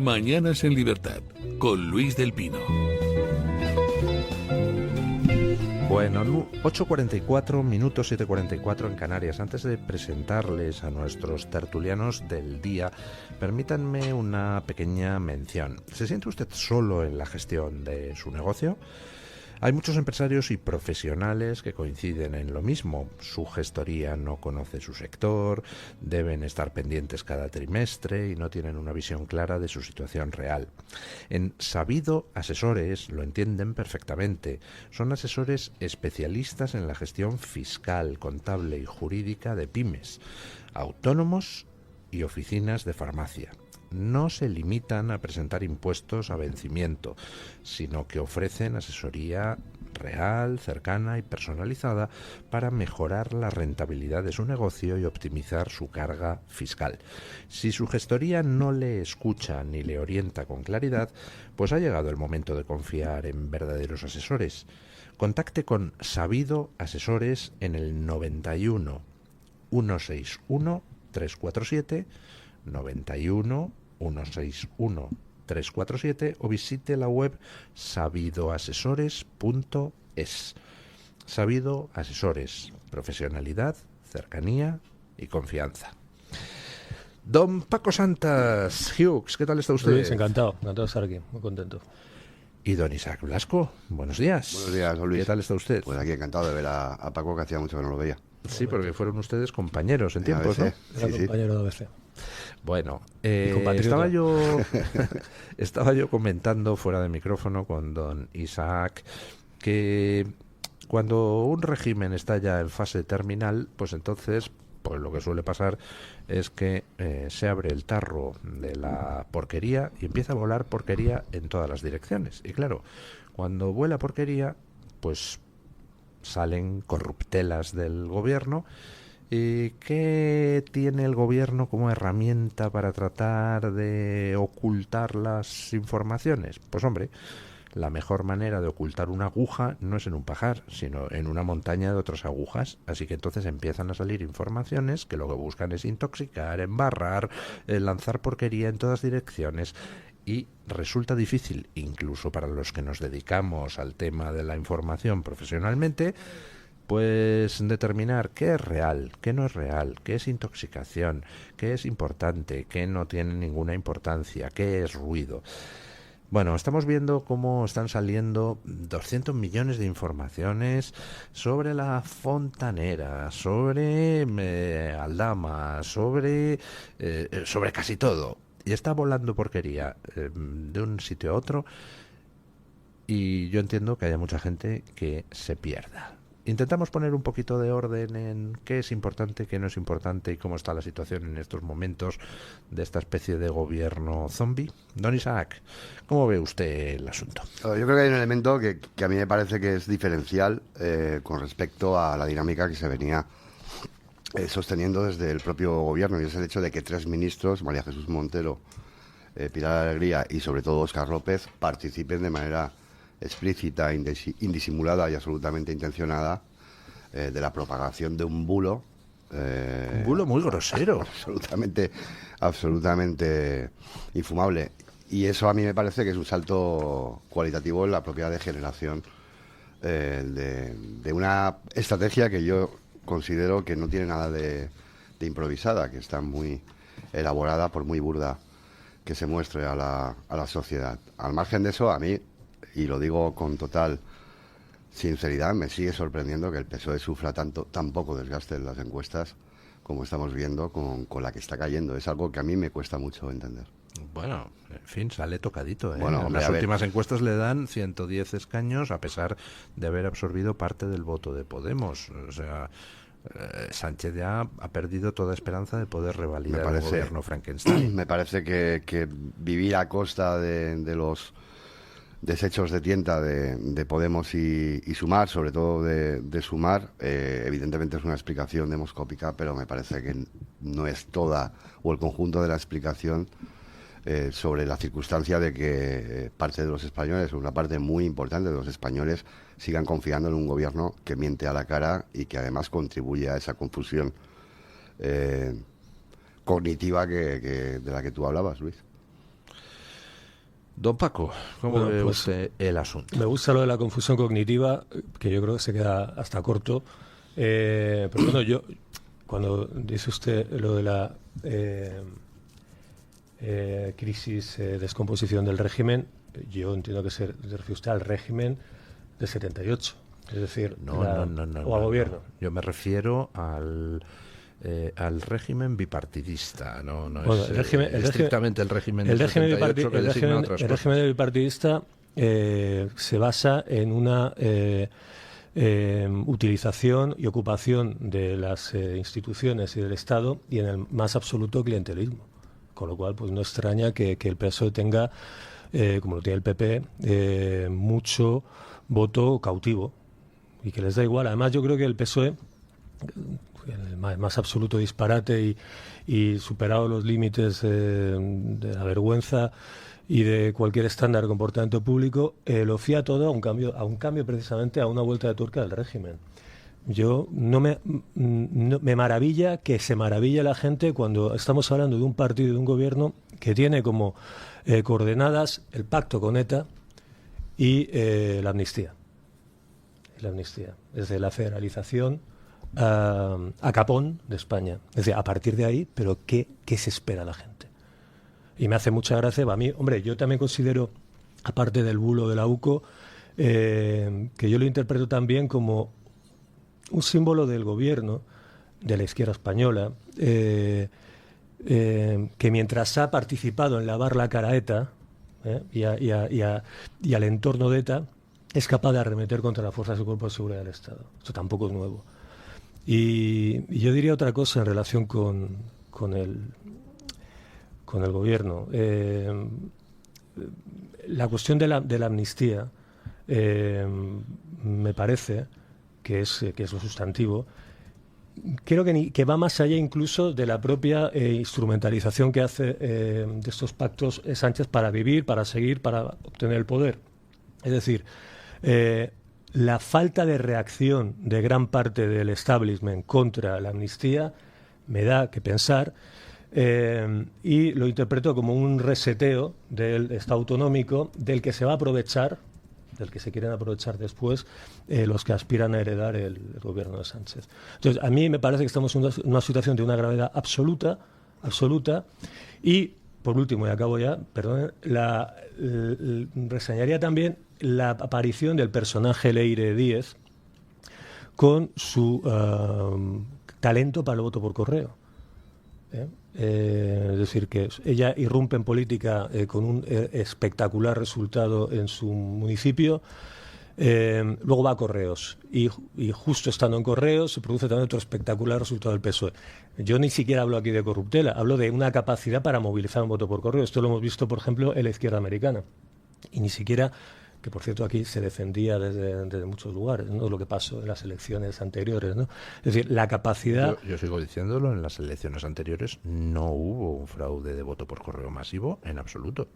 Mañanas en Libertad, con Luis del Pino. Bueno, 8:44, minutos 7:44 en Canarias. Antes de presentarles a nuestros tertulianos del día, permítanme una pequeña mención. ¿Se siente usted solo en la gestión de su negocio? Hay muchos empresarios y profesionales que coinciden en lo mismo. Su gestoría no conoce su sector, deben estar pendientes cada trimestre y no tienen una visión clara de su situación real. En Sabido Asesores lo entienden perfectamente. Son asesores especialistas en la gestión fiscal, contable y jurídica de pymes, autónomos y oficinas de farmacia. No se limitan a presentar impuestos a vencimiento, sino que ofrecen asesoría real, cercana y personalizada para mejorar la rentabilidad de su negocio y optimizar su carga fiscal. Si su gestoría no le escucha ni le orienta con claridad, pues ha llegado el momento de confiar en verdaderos asesores. Contacte con Sabido Asesores en el 91 161 347 91 161 347 o visite la web sabidoasesores.es. Sabido Asesores, profesionalidad, cercanía y confianza. Don Paco Santas, Hughes, ¿qué tal está usted? Luis, encantado de estar aquí, muy contento. Y don Isaac Blasco, buenos días. Buenos días, don Luis. ¿Qué tal está usted? Pues aquí encantado de ver a Paco, que hacía mucho que no lo veía. Sí, porque fueron ustedes compañeros en tiempos, ¿no? Era compañero de ABC. Bueno, estaba yo comentando fuera de micrófono con don Isaac que cuando un régimen está ya en fase terminal, pues entonces pues lo que suele pasar es que se abre el tarro de la porquería y empieza a volar porquería en todas las direcciones. Y claro, cuando vuela porquería, pues salen corruptelas del gobierno. ¿Y qué tiene el gobierno como herramienta para tratar de ocultar las informaciones? Pues hombre, la mejor manera de ocultar una aguja no es en un pajar, sino en una montaña de otras agujas. Así que entonces empiezan a salir informaciones que lo que buscan es intoxicar, embarrar, lanzar porquería en todas direcciones. Y resulta difícil, incluso para los que nos dedicamos al tema de la información profesionalmente, pues determinar qué es real, qué no es real, qué es intoxicación, qué es importante, qué no tiene ninguna importancia, qué es ruido. Bueno, estamos viendo cómo están saliendo 200 millones de informaciones sobre la fontanera, sobre Aldama, sobre casi todo. Y está volando porquería de un sitio a otro, y yo entiendo que haya mucha gente que se pierda. Intentamos poner un poquito de orden en qué es importante, qué no es importante y cómo está la situación en estos momentos de esta especie de gobierno zombie. Don Isaac, ¿cómo ve usted el asunto? Yo creo que hay un elemento que a mí me parece que es diferencial con respecto a la dinámica que se venía sosteniendo desde el propio gobierno, y es el hecho de que 3 ministros, María Jesús Montero, Pilar Alegría y sobre todo Óscar López, participen de manera explícita, indisimulada y absolutamente intencionada de la propagación de un bulo. Un bulo muy grosero. Absolutamente infumable. Y eso a mí me parece que es un salto cualitativo en la propia degeneración de una estrategia que yo considero que no tiene nada de improvisada, que está muy elaborada, por muy burda que se muestre a la sociedad. Al margen de eso, a mí, y lo digo con total sinceridad, me sigue sorprendiendo que el PSOE sufra tan poco desgaste en las encuestas como estamos viendo con la que está cayendo. Es algo que a mí me cuesta mucho entender. Bueno, en fin, sale tocadito, ¿eh? Bueno, hombre, las últimas encuestas le dan 110 escaños a pesar de haber absorbido parte del voto de Podemos. O sea, Sánchez ya ha perdido toda esperanza de poder revalidar el gobierno Frankenstein. Me parece que vivir a costa de los desechos de tienta de Podemos y Sumar, sobre todo de Sumar, evidentemente es una explicación demoscópica, pero me parece que no es toda o el conjunto de la explicación sobre la circunstancia de que parte de los españoles, una parte muy importante de los españoles, sigan confiando en un gobierno que miente a la cara y que además contribuye a esa confusión cognitiva de la que tú hablabas, Luis. Don Paco, ¿cómo Bueno, ve pues, usted el asunto? Me gusta lo de la confusión cognitiva, que yo creo que se queda hasta corto. Pero bueno, cuando dice usted lo de la crisis, descomposición del régimen, yo entiendo que se refiere usted al régimen de 78, es decir, No, o al gobierno. no. Yo me refiero al régimen bipartidista, no Bueno, es estrictamente el régimen del 78 que designa otras el cosas. régimen bipartidista se basa en una utilización y ocupación de las instituciones y del Estado y en el más absoluto clientelismo. Con lo cual, pues no extraña que el PSOE tenga, como lo tiene el PP, mucho voto cautivo y que les da igual. Además, yo creo que el PSOE, el más absoluto disparate y superado los límites de la vergüenza y de cualquier estándar de comportamiento público, lo fía todo a un cambio precisamente, a una vuelta de tuerca del régimen. Yo me maravilla que se maravilla la gente cuando estamos hablando de un partido y de un gobierno que tiene como coordenadas el pacto con ETA y la amnistía. Desde la federalización a capón de España. Es decir, a partir de ahí, pero ¿qué se espera la gente? Y me hace mucha gracia. A mí, hombre, yo también considero, aparte del bulo de la UCO, que yo lo interpreto también como un símbolo del gobierno, de la izquierda española, que mientras ha participado en lavar la cara a ETA y al entorno de ETA, es capaz de arremeter contra las fuerzas y cuerpos de seguridad del Estado. Esto tampoco es nuevo. Y yo diría otra cosa en relación con el gobierno. La cuestión de la amnistía me parece que es lo sustantivo. Creo que va más allá incluso de la propia instrumentalización que hace de estos pactos Sánchez para vivir, para seguir, para obtener el poder. Es decir, la falta de reacción de gran parte del establishment contra la amnistía me da que pensar, y lo interpreto como un reseteo del Estado autonómico del que se va a aprovechar, del que se quieren aprovechar después los que aspiran a heredar el gobierno de Sánchez. Entonces, a mí me parece que estamos en una situación de una gravedad absoluta, y, por último, y acabo ya, perdón, reseñaría también la aparición del personaje Leire Díez con su talento para el voto por correo. Es decir, que ella irrumpe en política con un espectacular resultado en su municipio, luego va a Correos y justo estando en Correos se produce también otro espectacular resultado del PSOE. Yo ni siquiera hablo aquí de corruptela, hablo de una capacidad para movilizar un voto por correo. Esto lo hemos visto, por ejemplo, en la izquierda americana. Y ni siquiera, que por cierto aquí se defendía desde muchos lugares, ¿no?, lo que pasó en las elecciones anteriores, ¿no? Es decir, la capacidad... Yo sigo diciéndolo, en las elecciones anteriores no hubo un fraude de voto por correo masivo en absoluto.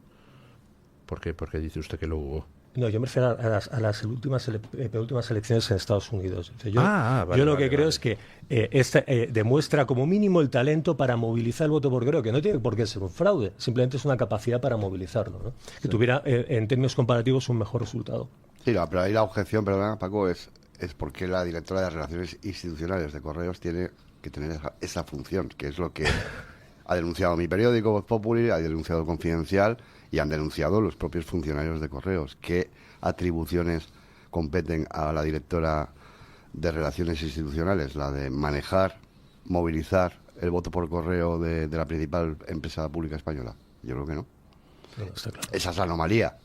¿Por qué dice usted que lo hubo? No, yo me refiero a las últimas penúltimas elecciones en Estados Unidos. O sea, vale, yo lo que creo es que demuestra como mínimo el talento para movilizar el voto por correo, que no tiene por qué ser un fraude, simplemente es una capacidad para movilizarlo, ¿no? Que tuviera, en términos comparativos, un mejor resultado. Sí, pero ahí la objeción, perdona, Paco, es porque la directora de Relaciones Institucionales de Correos tiene que tener esa función, que es lo que ha denunciado mi periódico, Voz Populi, ha denunciado Confidencial y han denunciado los propios funcionarios de Correos. ¿Qué atribuciones competen a la directora de Relaciones Institucionales? La de manejar, movilizar el voto por correo de la principal empresa pública española. Yo creo que no. Está claro. Esa es la anomalía.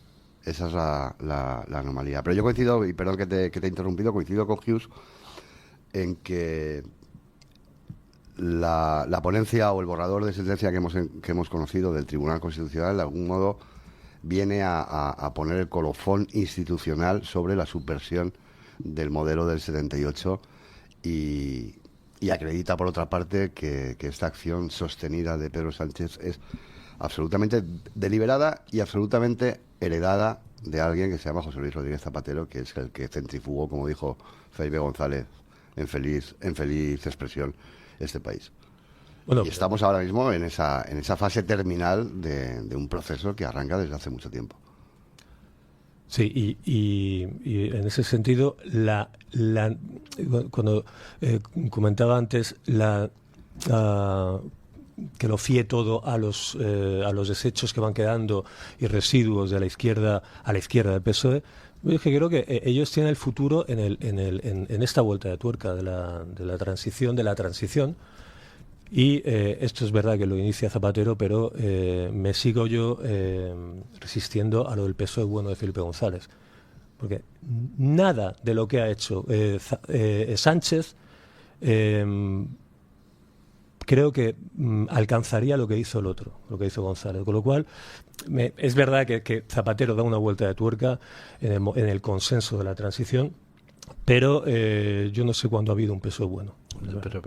Esa es la anomalía. Pero yo coincido, y perdón que te he interrumpido, coincido con Hughes en que la ponencia o el borrador de sentencia que hemos conocido del Tribunal Constitucional de algún modo viene a poner el colofón institucional sobre la subversión del modelo del 78 y acredita por otra parte que esta acción sostenida de Pedro Sánchez es absolutamente deliberada y absolutamente heredada de alguien que se llama José Luis Rodríguez Zapatero, que es el que centrifugó, como dijo Felipe González en feliz expresión, este país. Bueno, y estamos ahora mismo en esa fase terminal de un proceso que arranca desde hace mucho tiempo. Sí, y en ese sentido, cuando comentaba antes que lo fíe todo a los desechos que van quedando y residuos de la izquierda a la izquierda del PSOE, yo es que creo que ellos tienen el futuro en esta vuelta de tuerca de la transición. Y esto es verdad que lo inicia Zapatero, pero me sigo yo resistiendo a lo del PSOE bueno de Felipe González. Porque nada de lo que ha hecho Sánchez creo que alcanzaría lo que hizo el otro, lo que hizo González. Con lo cual, es verdad que Zapatero da una vuelta de tuerca en el consenso de la transición, pero yo no sé cuándo ha habido un PSOE bueno. Pero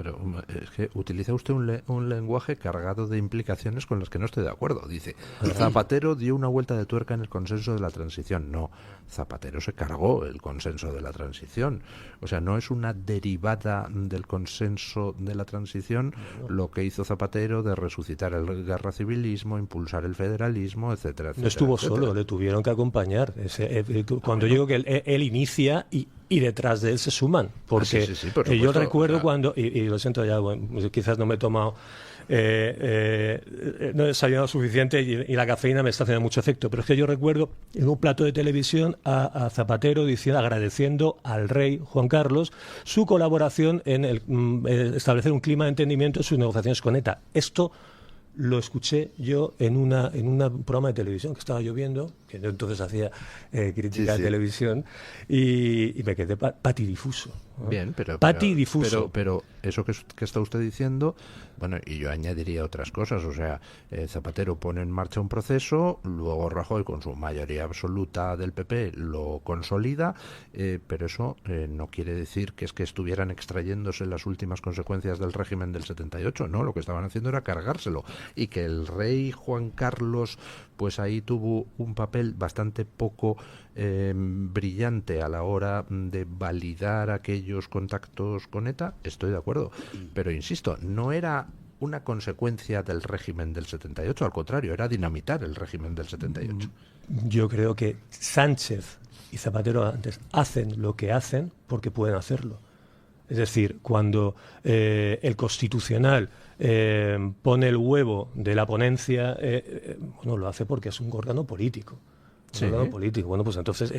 es que utiliza usted un lenguaje cargado de implicaciones con las que no estoy de acuerdo. Dice, Zapatero dio una vuelta de tuerca en el consenso de la transición. No, Zapatero se cargó el consenso de la transición. O sea, no es una derivada del consenso de la transición lo que hizo Zapatero de resucitar el guerracivilismo, impulsar el federalismo, etcétera, etcétera. No estuvo etcétera. solo, le tuvieron que acompañar. Cuando digo que él inicia y detrás de él se suman, porque sí, por yo supuesto, recuerdo o sea, cuando, y lo siento ya, bueno, quizás no me he tomado, no he desayunado suficiente y la cafeína me está haciendo mucho efecto, pero es que yo recuerdo en un plato de televisión a Zapatero agradeciendo al rey Juan Carlos su colaboración en establecer un clima de entendimiento en sus negociaciones con ETA. Esto lo escuché yo en un programa de televisión que estaba yo viendo, que yo entonces hacía crítica de televisión, y me quedé patidifuso, ¿no? Bien, patidifuso. Pero eso que está usted diciendo, bueno, y yo añadiría otras cosas, o sea, Zapatero pone en marcha un proceso, luego Rajoy con su mayoría absoluta del PP lo consolida, pero eso no quiere decir que es que estuvieran extrayéndose las últimas consecuencias del régimen del 78, no, lo que estaban haciendo era cargárselo, y que el rey Juan Carlos pues ahí tuvo un papel bastante poco brillante a la hora de validar aquellos contactos con ETA, estoy de acuerdo, pero insisto, no era una consecuencia del régimen del 78, al contrario, era dinamitar el régimen del 78. Yo creo que Sánchez y Zapatero antes hacen lo que hacen porque pueden hacerlo. Es decir, cuando el Constitucional pone el huevo de la ponencia, bueno, lo hace porque es un órgano político. Sí. Político. Bueno, pues entonces...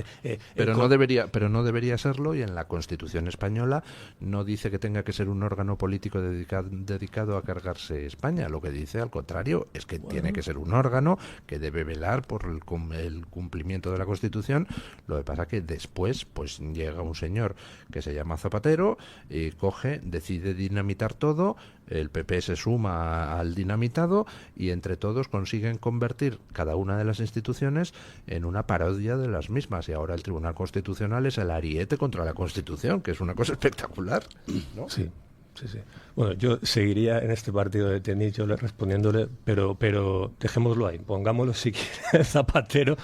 pero no debería serlo, y en la Constitución española no dice que tenga que ser un órgano político dedicado a cargarse España. Lo que dice, al contrario, es que tiene que ser un órgano que debe velar por el cumplimiento de la Constitución. Lo que pasa que después pues llega un señor que se llama Zapatero y decide dinamitar todo, el PP se suma al dinamitado y entre todos consiguen convertir cada una de las instituciones en una parodia de las mismas, y ahora el Tribunal Constitucional es el ariete contra la Constitución, que es una cosa espectacular, ¿no? Sí. Bueno, yo seguiría en este partido de tenis, yo respondiéndole, pero dejémoslo ahí, pongámoslo si quiere Zapatero,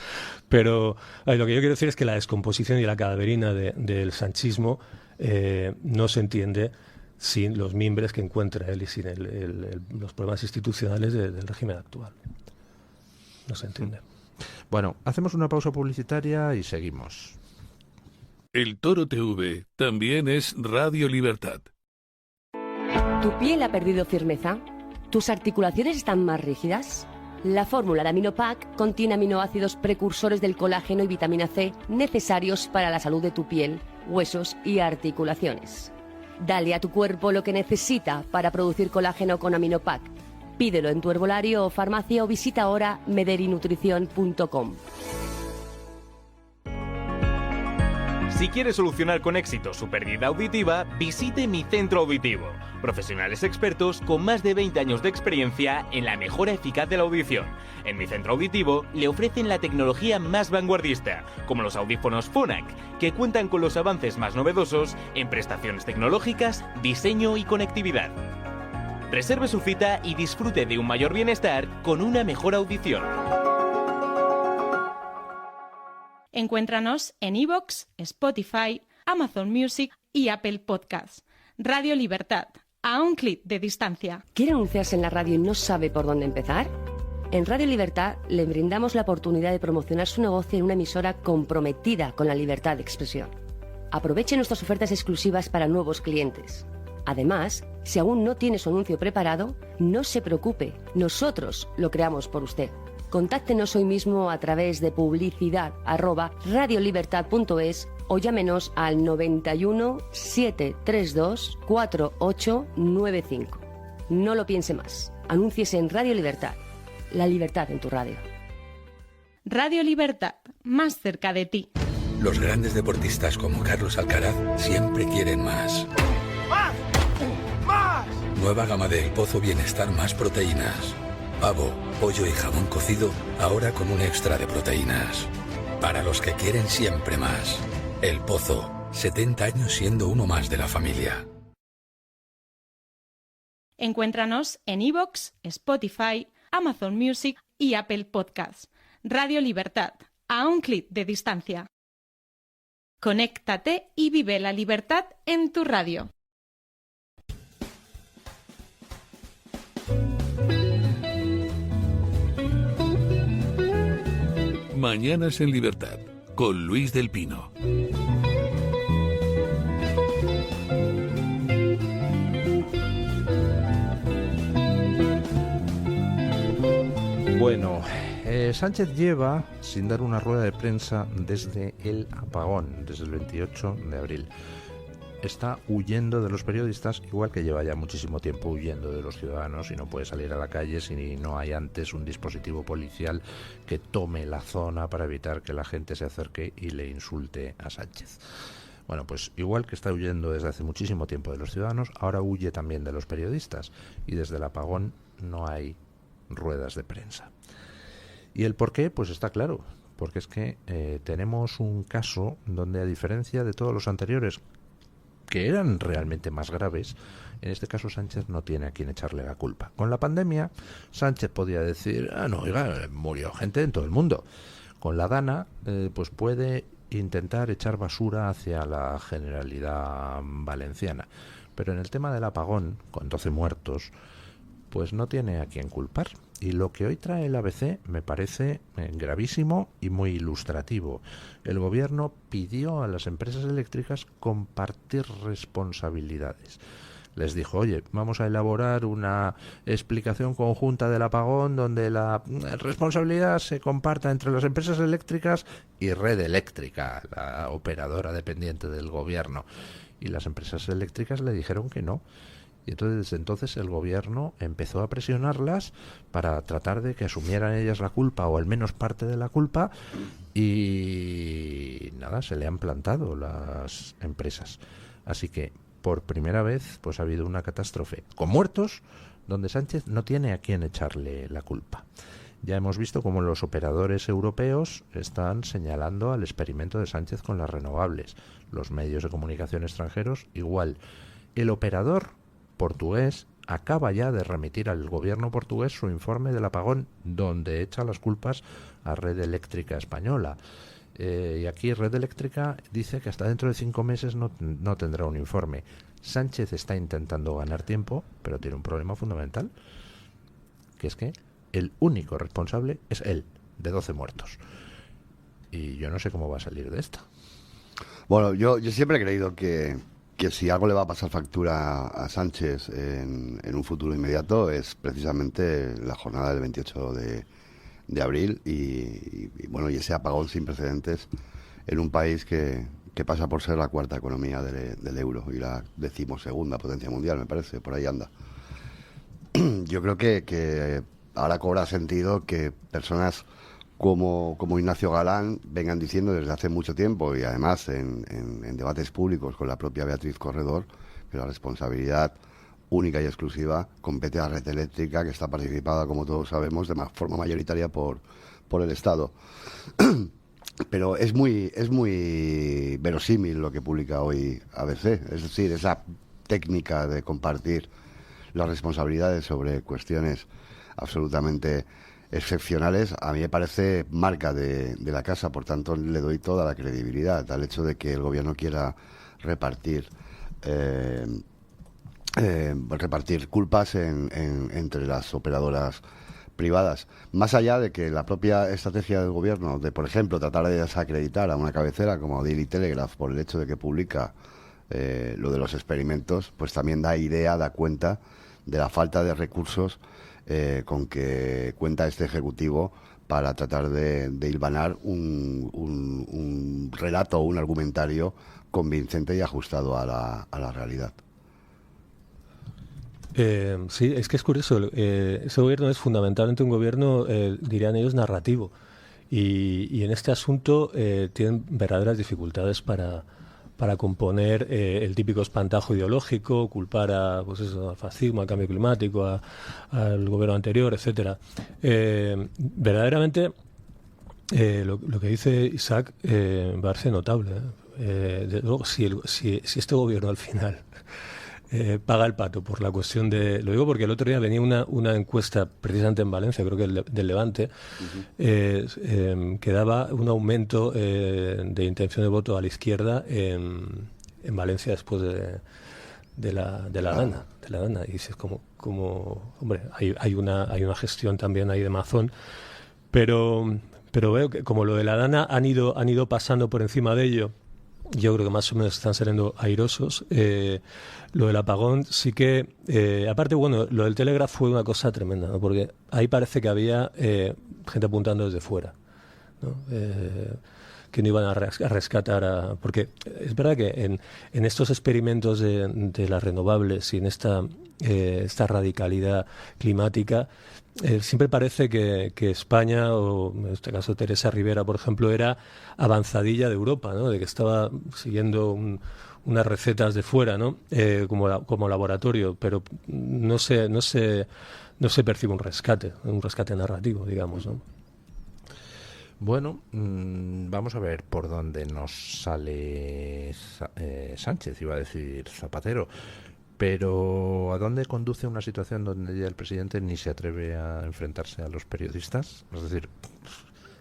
pero lo que yo quiero decir es que la descomposición y la cadaverina del sanchismo no se entiende sin los mimbres que encuentra él y sin los problemas institucionales del régimen actual. No se entiende. Bueno, hacemos una pausa publicitaria y seguimos. El Toro TV también es Radio Libertad. ¿Tu piel ha perdido firmeza? ¿Tus articulaciones están más rígidas? La fórmula de Aminopac contiene aminoácidos precursores del colágeno y vitamina C necesarios para la salud de tu piel, huesos y articulaciones. Dale a tu cuerpo lo que necesita para producir colágeno con Aminopac. Pídelo en tu herbolario o farmacia o visita ahora mederinutrición.com. Si quiere solucionar con éxito su pérdida auditiva, visite Mi Centro Auditivo. Profesionales expertos con más de 20 años de experiencia en la mejora eficaz de la audición. En Mi Centro Auditivo le ofrecen la tecnología más vanguardista, como los audífonos Phonak, que cuentan con los avances más novedosos en prestaciones tecnológicas, diseño y conectividad. Reserve su cita y disfrute de un mayor bienestar con una mejor audición. Encuéntranos en iVoox, Spotify, Amazon Music y Apple Podcasts. Radio Libertad, a un clic de distancia. ¿Quiere anunciarse en la radio y no sabe por dónde empezar? En Radio Libertad le brindamos la oportunidad de promocionar su negocio en una emisora comprometida con la libertad de expresión. Aproveche nuestras ofertas exclusivas para nuevos clientes. Además, si aún no tiene su anuncio preparado, no se preocupe, nosotros lo creamos por usted. Contáctenos hoy mismo a través de publicidad@radiolibertad.es o llámenos al 91 732 4895. No lo piense más. Anúnciese en Radio Libertad. La libertad en tu radio. Radio Libertad, más cerca de ti. Los grandes deportistas como Carlos Alcaraz siempre quieren más. ¡Más! ¡Más! Nueva gama de El Pozo Bienestar más proteínas. Pavo, pollo y jamón cocido, ahora con un extra de proteínas. Para los que quieren siempre más. El Pozo, 70 años siendo uno más de la familia. Encuéntranos en iVoox, Spotify, Amazon Music y Apple Podcasts. Radio Libertad, a un clic de distancia. Conéctate y vive la libertad en tu radio. Mañanas en Libertad, con Luis del Pino. Bueno, Sánchez lleva sin dar una rueda de prensa desde el apagón, desde el 28 de abril. Está huyendo de los periodistas, igual que lleva ya muchísimo tiempo huyendo de los ciudadanos y no puede salir a la calle si no hay antes un dispositivo policial que tome la zona para evitar que la gente se acerque y le insulte a Sánchez. Bueno, pues igual que está huyendo desde hace muchísimo tiempo de los ciudadanos, ahora huye también de los periodistas y desde el apagón no hay ruedas de prensa. ¿Y el por qué? Pues está claro, porque es que tenemos un caso donde, a diferencia de todos los anteriores, que eran realmente más graves, en este caso Sánchez no tiene a quien echarle la culpa. Con la pandemia, Sánchez podía decir, no, oiga, murió gente en todo el mundo. Con la Dana, pues puede intentar echar basura hacia la Generalidad Valenciana. Pero en el tema del apagón, con 12 muertos, pues no tiene a quien culpar. Y lo que hoy trae el ABC me parece gravísimo y muy ilustrativo. El gobierno pidió a las empresas eléctricas compartir responsabilidades. Les dijo, oye, vamos a elaborar una explicación conjunta del apagón donde la responsabilidad se comparta entre las empresas eléctricas y Red Eléctrica, la operadora dependiente del gobierno. Y las empresas eléctricas le dijeron que no. Y entonces, desde entonces, el gobierno empezó a presionarlas para tratar de que asumieran ellas la culpa, o al menos parte de la culpa, y nada, se le han plantado las empresas. Así que, por primera vez, pues ha habido una catástrofe con muertos, donde Sánchez no tiene a quién echarle la culpa. Ya hemos visto cómo los operadores europeos están señalando al experimento de Sánchez con las renovables. Los medios de comunicación extranjeros, igual. El operador portugués acaba ya de remitir al gobierno portugués su informe del apagón, donde echa las culpas a Red Eléctrica Española. Y aquí Red Eléctrica dice que hasta dentro de 5 meses no tendrá un informe. Sánchez está intentando ganar tiempo, pero tiene un problema fundamental, que es que el único responsable es él, de 12 muertos. Y yo no sé cómo va a salir de esta. Bueno, yo siempre he creído que si algo le va a pasar factura a Sánchez en un futuro inmediato es precisamente la jornada del 28 de abril y ese apagón sin precedentes en un país que pasa por ser la cuarta economía del euro y la 12ª potencia mundial, me parece, por ahí anda. Yo creo que ahora cobra sentido que personas como Ignacio Galán vengan diciendo desde hace mucho tiempo, y además en debates públicos con la propia Beatriz Corredor, que la responsabilidad única y exclusiva compete a Red Eléctrica, que está participada, como todos sabemos, de forma mayoritaria por el Estado. Pero es muy verosímil lo que publica hoy ABC, es decir, esa técnica de compartir las responsabilidades sobre cuestiones absolutamente excepcionales, a mí me parece marca de la casa. Por tanto, le doy toda la credibilidad al hecho de que el gobierno quiera repartir culpas entre las operadoras privadas. Más allá de que la propia estrategia del gobierno de, por ejemplo, tratar de desacreditar a una cabecera como Daily Telegraph por el hecho de que publica lo de los experimentos, pues también da cuenta de la falta de recursos con que cuenta este Ejecutivo para tratar de hilvanar un relato o un argumentario convincente y ajustado a la realidad. Sí, es que es curioso. Ese gobierno es fundamentalmente un gobierno, dirían ellos, narrativo. Y en este asunto tienen verdaderas dificultades para componer el típico espantajo ideológico, culpar al fascismo, al cambio climático, al gobierno anterior, etcétera. Verdaderamente, lo que dice Isaac me parece notable. Desde luego, si este gobierno al final paga el pato por la cuestión de... Lo digo porque el otro día venía una encuesta precisamente en Valencia, creo que del Levante, que daba un aumento de intención de voto a la izquierda en Valencia después de la Dana. Y dices como hombre, hay una gestión también ahí de Mazón, pero veo que como lo de la Dana han ido pasando por encima de ello. Yo creo que más o menos están saliendo airosos. Lo del apagón sí que... aparte, bueno, lo del Telegraph fue una cosa tremenda, ¿no? Porque ahí parece que había gente apuntando desde fuera, ¿no? Que no iban a rescatar porque es verdad que en estos experimentos de las renovables y en esta radicalidad climática, siempre parece que España, o en este caso Teresa Rivera, por ejemplo, era avanzadilla de Europa, ¿no? De que estaba siguiendo unas recetas de fuera, ¿no? Como laboratorio, pero no se percibe un rescate narrativo, digamos, ¿no? Bueno, vamos a ver por dónde nos sale Sánchez, iba a decir Zapatero. Pero ¿a dónde conduce una situación donde ya el presidente ni se atreve a enfrentarse a los periodistas? Es decir,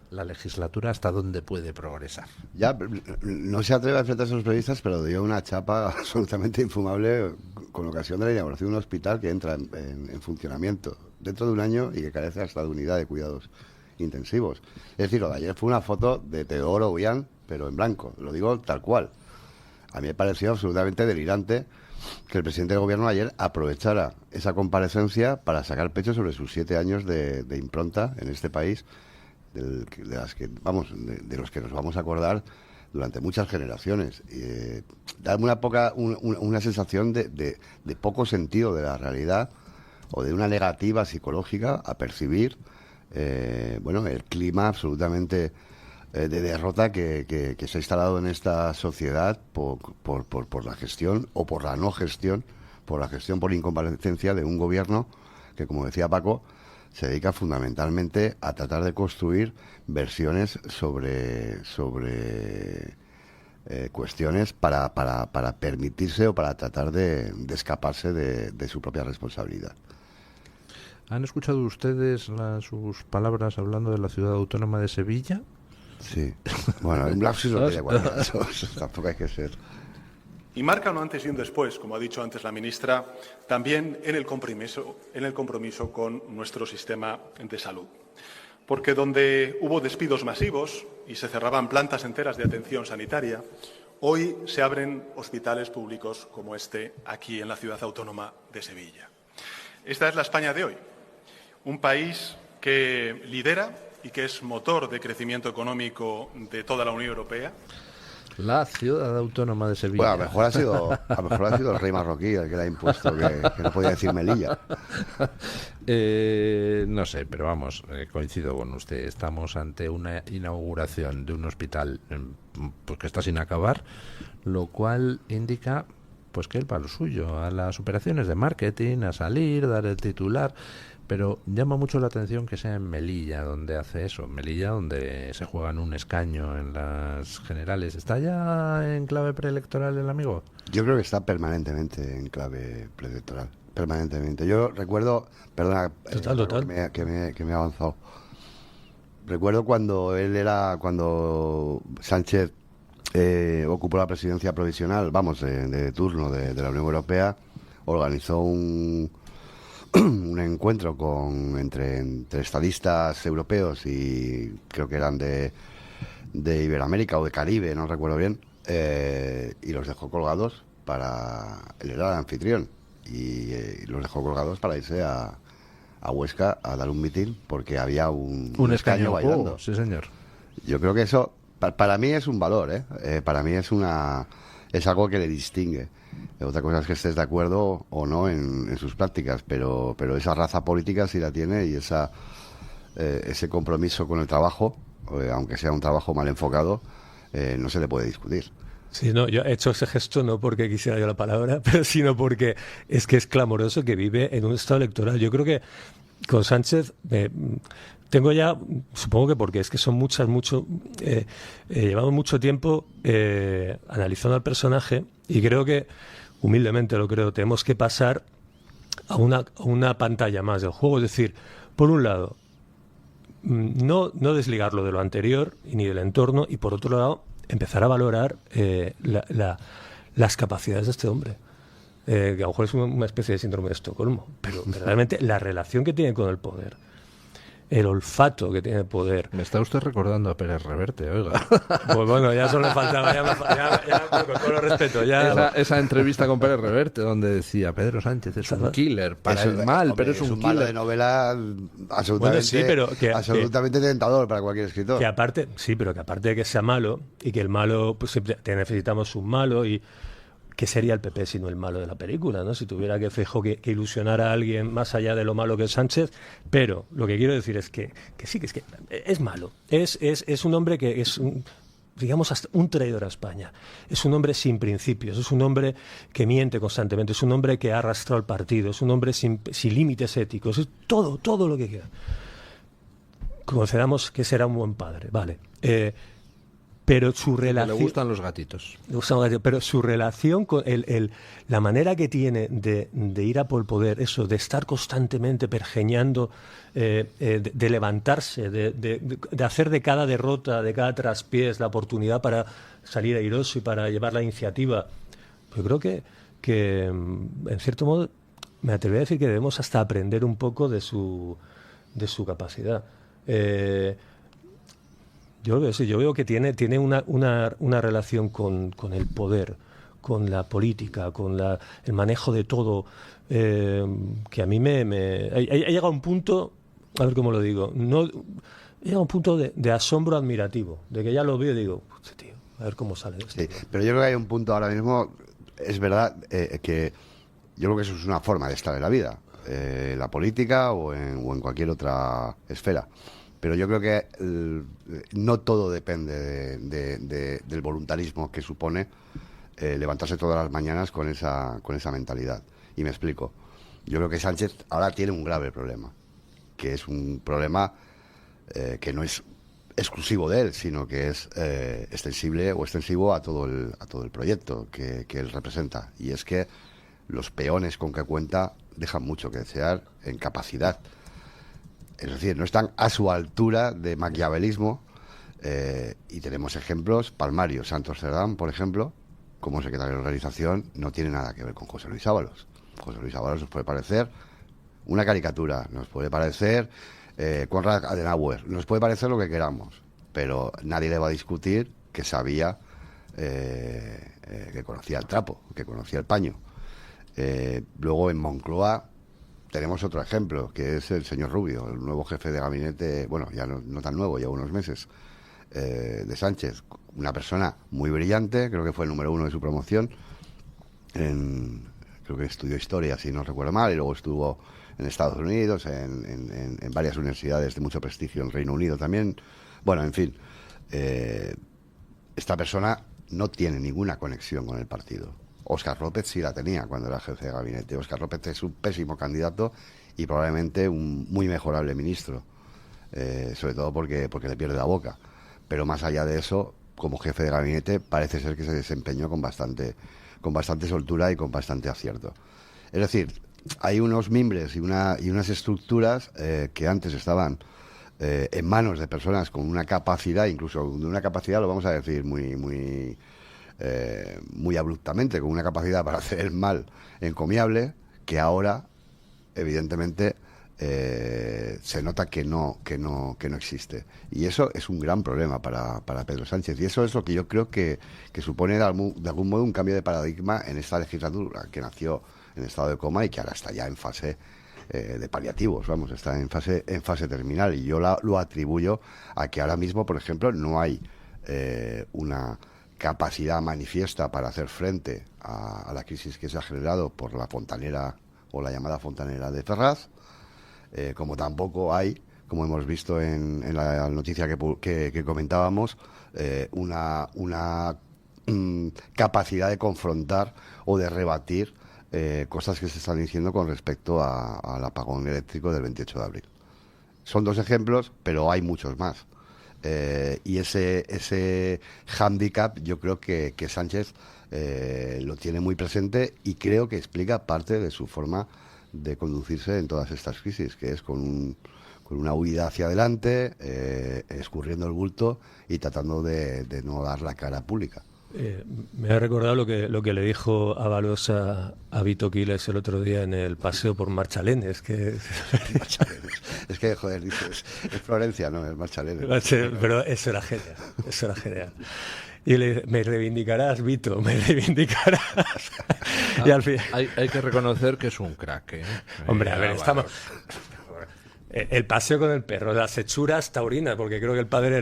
la legislatura ¿hasta dónde puede progresar? Ya, no se atreve a enfrentarse a los periodistas, pero dio una chapa absolutamente infumable con ocasión de la inauguración de un hospital que entra en funcionamiento dentro de un año y que carece hasta de unidad de cuidados intensivos. Es decir, lo de ayer fue una foto de Teodoro Obiang, pero en blanco, lo digo tal cual. A mí me pareció absolutamente delirante que el presidente del gobierno ayer aprovechara esa comparecencia para sacar pecho sobre sus 7 años de impronta en este país, de los que nos vamos a acordar durante muchas generaciones. Darme una sensación de poco sentido de la realidad o de una negativa psicológica a percibir el clima absolutamente de derrota que se ha instalado en esta sociedad por la gestión o por la no gestión, por incomparecencia de un gobierno que, como decía Paco, se dedica fundamentalmente a tratar de construir versiones sobre cuestiones para permitirse o para tratar de escaparse de su propia responsabilidad. ¿Han escuchado ustedes sus palabras hablando de la ciudad autónoma de Sevilla? Sí. Bueno, un lapsus no tiene cuatro pasos, tampoco hay que ser. Y marca un antes y un después, como ha dicho antes la ministra, también en el compromiso con nuestro sistema de salud. Porque donde hubo despidos masivos y se cerraban plantas enteras de atención sanitaria, hoy se abren hospitales públicos como este aquí en la ciudad autónoma de Sevilla. Esta es la España de hoy, un país que lidera y que es motor de crecimiento económico de toda la Unión Europea. La ciudad autónoma de Sevilla. Bueno, a lo mejor ha sido el rey marroquí el que le ha impuesto que no podía decir Melilla. No sé, pero vamos, coincido con usted. Estamos ante una inauguración de un hospital pues que está sin acabar, lo cual indica pues que él para lo suyo, a las operaciones de marketing, a salir, dar el titular. Pero llama mucho la atención que sea en Melilla donde hace eso. Melilla donde se juegan un escaño en las generales. ¿Está ya en clave preelectoral el amigo? Yo creo que está permanentemente en clave preelectoral. Permanentemente. Yo recuerdo, perdona, total. Que me ha avanzado. Recuerdo cuando Sánchez ocupó la presidencia provisional, de turno de la Unión Europea, organizó un encuentro entre estadistas europeos y creo que eran de Iberoamérica o de Caribe, no recuerdo bien, y los dejó colgados él era el anfitrión, y los dejó colgados para irse a Huesca a dar un mitin porque había un escaño bailando. Sí, señor. Yo creo que eso, para mí es un valor, para mí es algo que le distingue. Otra cosa es que estés de acuerdo o no en sus prácticas, pero esa raza política sí la tiene, y ese compromiso con el trabajo, aunque sea un trabajo mal enfocado, no se le puede discutir. Sí, no, yo he hecho ese gesto no porque quisiera yo la palabra, pero sino porque es que es clamoroso que vive en un estado electoral. Yo creo que con Sánchez tengo ya, supongo que porque es que son llevamos mucho tiempo analizando al personaje, y creo que, humildemente lo creo, tenemos que pasar a una pantalla más del juego. Es decir, por un lado, no desligarlo de lo anterior ni del entorno, y por otro lado, empezar a valorar las capacidades de este hombre. Que a lo mejor es una especie de síndrome de Estocolmo, pero realmente la relación que tiene con el poder, el olfato que tiene el poder. Me está usted recordando a Pérez Reverte, oiga. Pues bueno, ya solo le faltaba, ya con todo el respeto. Esa entrevista con Pérez Reverte donde decía: Pedro Sánchez es un killer, para el mal, pero es un killer. Malo de novela absolutamente, bueno, sí, pero absolutamente tentador para cualquier escritor. Que aparte de que sea malo, y que el malo, pues siempre necesitamos un malo, y ¿qué sería el PP sino el malo de la película, ¿no? Si tuviera que ilusionar a alguien más allá de lo malo que es Sánchez. Pero lo que quiero decir es que es malo. Es un hombre que es digamos, hasta un traidor a España. Es un hombre sin principios, es un hombre que miente constantemente, es un hombre que ha arrastrado al partido, es un hombre sin límites éticos, es todo lo que quiera. Concedamos que será un buen padre, vale. Pero su relación... Le gustan los gatitos. Pero su relación con la manera que tiene de ir a por el poder, eso, de estar constantemente pergeñando, de levantarse, de hacer de cada derrota, de cada traspiés, la oportunidad para salir airoso y para llevar la iniciativa. Yo creo que en cierto modo, me atrevería a decir que debemos hasta aprender un poco de su capacidad. Yo veo que tiene una relación con el poder, con la política, con el manejo de todo, que a mí ha llegado a un punto, a ver cómo lo digo, he llegado a un punto de asombro admirativo, de que ya lo veo y digo, tío, a ver cómo sale esto. Sí, pero yo creo que hay un punto ahora mismo, es verdad, que yo creo que eso es una forma de estar en la vida, la política o en cualquier otra esfera. Pero yo creo que no todo depende del voluntarismo que supone levantarse todas las mañanas con esa mentalidad. Y me explico. Yo creo que Sánchez ahora tiene un grave problema, que es un problema que no es exclusivo de él, sino que es extensivo a todo el proyecto que él representa. Y es que los peones con que cuenta dejan mucho que desear en capacidad. Es decir, no están a su altura de maquiavelismo, y tenemos ejemplos palmarios. Santos Cerdán, por ejemplo, como secretario de organización, no tiene nada que ver con José Luis Ábalos. José Luis Ábalos nos puede parecer una caricatura, nos puede parecer Konrad Adenauer, nos puede parecer lo que queramos, pero nadie le va a discutir que sabía, que conocía el trapo, que conocía el paño. Luego en Moncloa tenemos otro ejemplo, que es el señor Rubio, el nuevo jefe de gabinete, bueno, ya no tan nuevo, ya unos meses, de Sánchez. Una persona muy brillante, creo que fue el número 1 de su promoción, creo que estudió historia, si no recuerdo mal, y luego estuvo en Estados Unidos, en varias universidades de mucho prestigio en Reino Unido también. Bueno, en fin, esta persona no tiene ninguna conexión con el partido. Óscar López sí la tenía cuando era jefe de gabinete. Óscar López es un pésimo candidato y probablemente un muy mejorable ministro, sobre todo porque le pierde la boca. Pero más allá de eso, como jefe de gabinete, parece ser que se desempeñó con bastante soltura y con bastante acierto. Es decir, hay unos mimbres y unas estructuras que antes estaban en manos de personas con una capacidad, incluso de una capacidad, lo vamos a decir muy abruptamente, con una capacidad para hacer el mal encomiable, que ahora evidentemente se nota que no existe. Y eso es un gran problema para Pedro Sánchez. Y eso es lo que yo creo que supone de algún modo un cambio de paradigma en esta legislatura, que nació en estado de coma y que ahora está ya en fase de paliativos, vamos, está en fase terminal. Y yo lo atribuyo a que ahora mismo, por ejemplo, no hay una capacidad manifiesta para hacer frente a la crisis que se ha generado por la fontanera o la llamada fontanera de Ferraz, como tampoco hay, como hemos visto en la noticia que comentábamos, una capacidad de confrontar o de rebatir cosas que se están diciendo con respecto al apagón eléctrico del 28 de abril. Son 2 ejemplos, pero hay muchos más. Y ese hándicap yo creo que Sánchez lo tiene muy presente, y creo que explica parte de su forma de conducirse en todas estas crisis, que es con una huida hacia adelante, escurriendo el bulto y tratando de no dar la cara pública. Me ha recordado lo que le dijo Ábalos a Vito Quiles el otro día en el paseo por Marchalenes. Es que, joder, dices, es Florencia, no, es Marchalenes. Pero eso era genial. Y le dice, me reivindicarás, Vito, me reivindicarás. Y al fin... hay que reconocer que es un crack, ¿eh? Hombre, a ver, estamos... El paseo con el perro, las hechuras taurinas, porque creo que el padre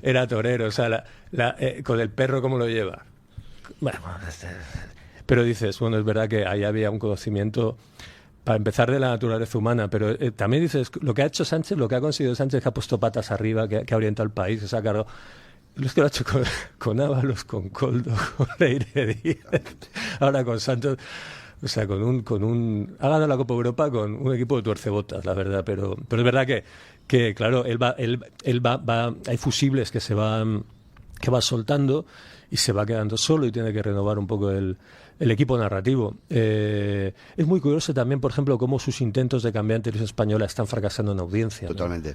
era torero, o sea, con el perro, ¿cómo lo lleva? Bueno, pero dices, bueno, es verdad que ahí había un conocimiento, para empezar, de la naturaleza humana, pero también dices, lo que ha hecho Sánchez, lo que ha conseguido Sánchez, que ha puesto patas arriba, que ha orientado el país, que se ha cargado... Es que lo ha hecho con Ábalos, con Koldo, con Leire Díaz, ahora con Santos... O sea, ha ganado la Copa Europa con un equipo de tuercebotas, la verdad, pero es verdad que claro, él va, hay fusibles que va soltando y se va quedando solo y tiene que renovar un poco el equipo narrativo. Es muy curioso también, por ejemplo, cómo sus intentos de cambiar televisión española están fracasando en audiencia. Totalmente,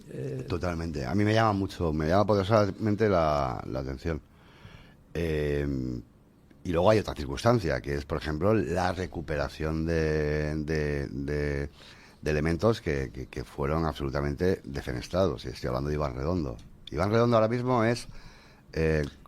¿no? Totalmente. A mí me llama poderosamente la atención. Y luego hay otra circunstancia, que es, por ejemplo, la recuperación de elementos que fueron absolutamente defenestrados. Y estoy hablando de Iván Redondo. Iván Redondo ahora mismo es,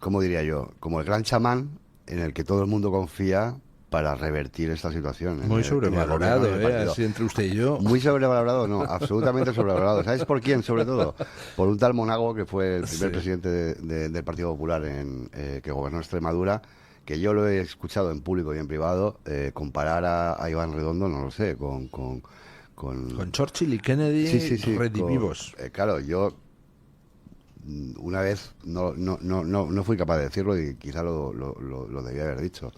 ¿cómo diría yo?, como el gran chamán en el que todo el mundo confía para revertir esta situación. Muy sobrevalorado, así entre usted y yo. Muy sobrevalorado, no, absolutamente sobrevalorado. ¿Sabes por quién, sobre todo? Por un tal Monago, que fue el primer presidente del Partido Popular que gobernó Extremadura, que yo lo he escuchado en público y en privado, comparar a Iván Redondo, no lo sé, con Churchill y Kennedy, sí, redivivos. Claro, yo una vez no fui capaz de decirlo y quizá lo debía haber dicho.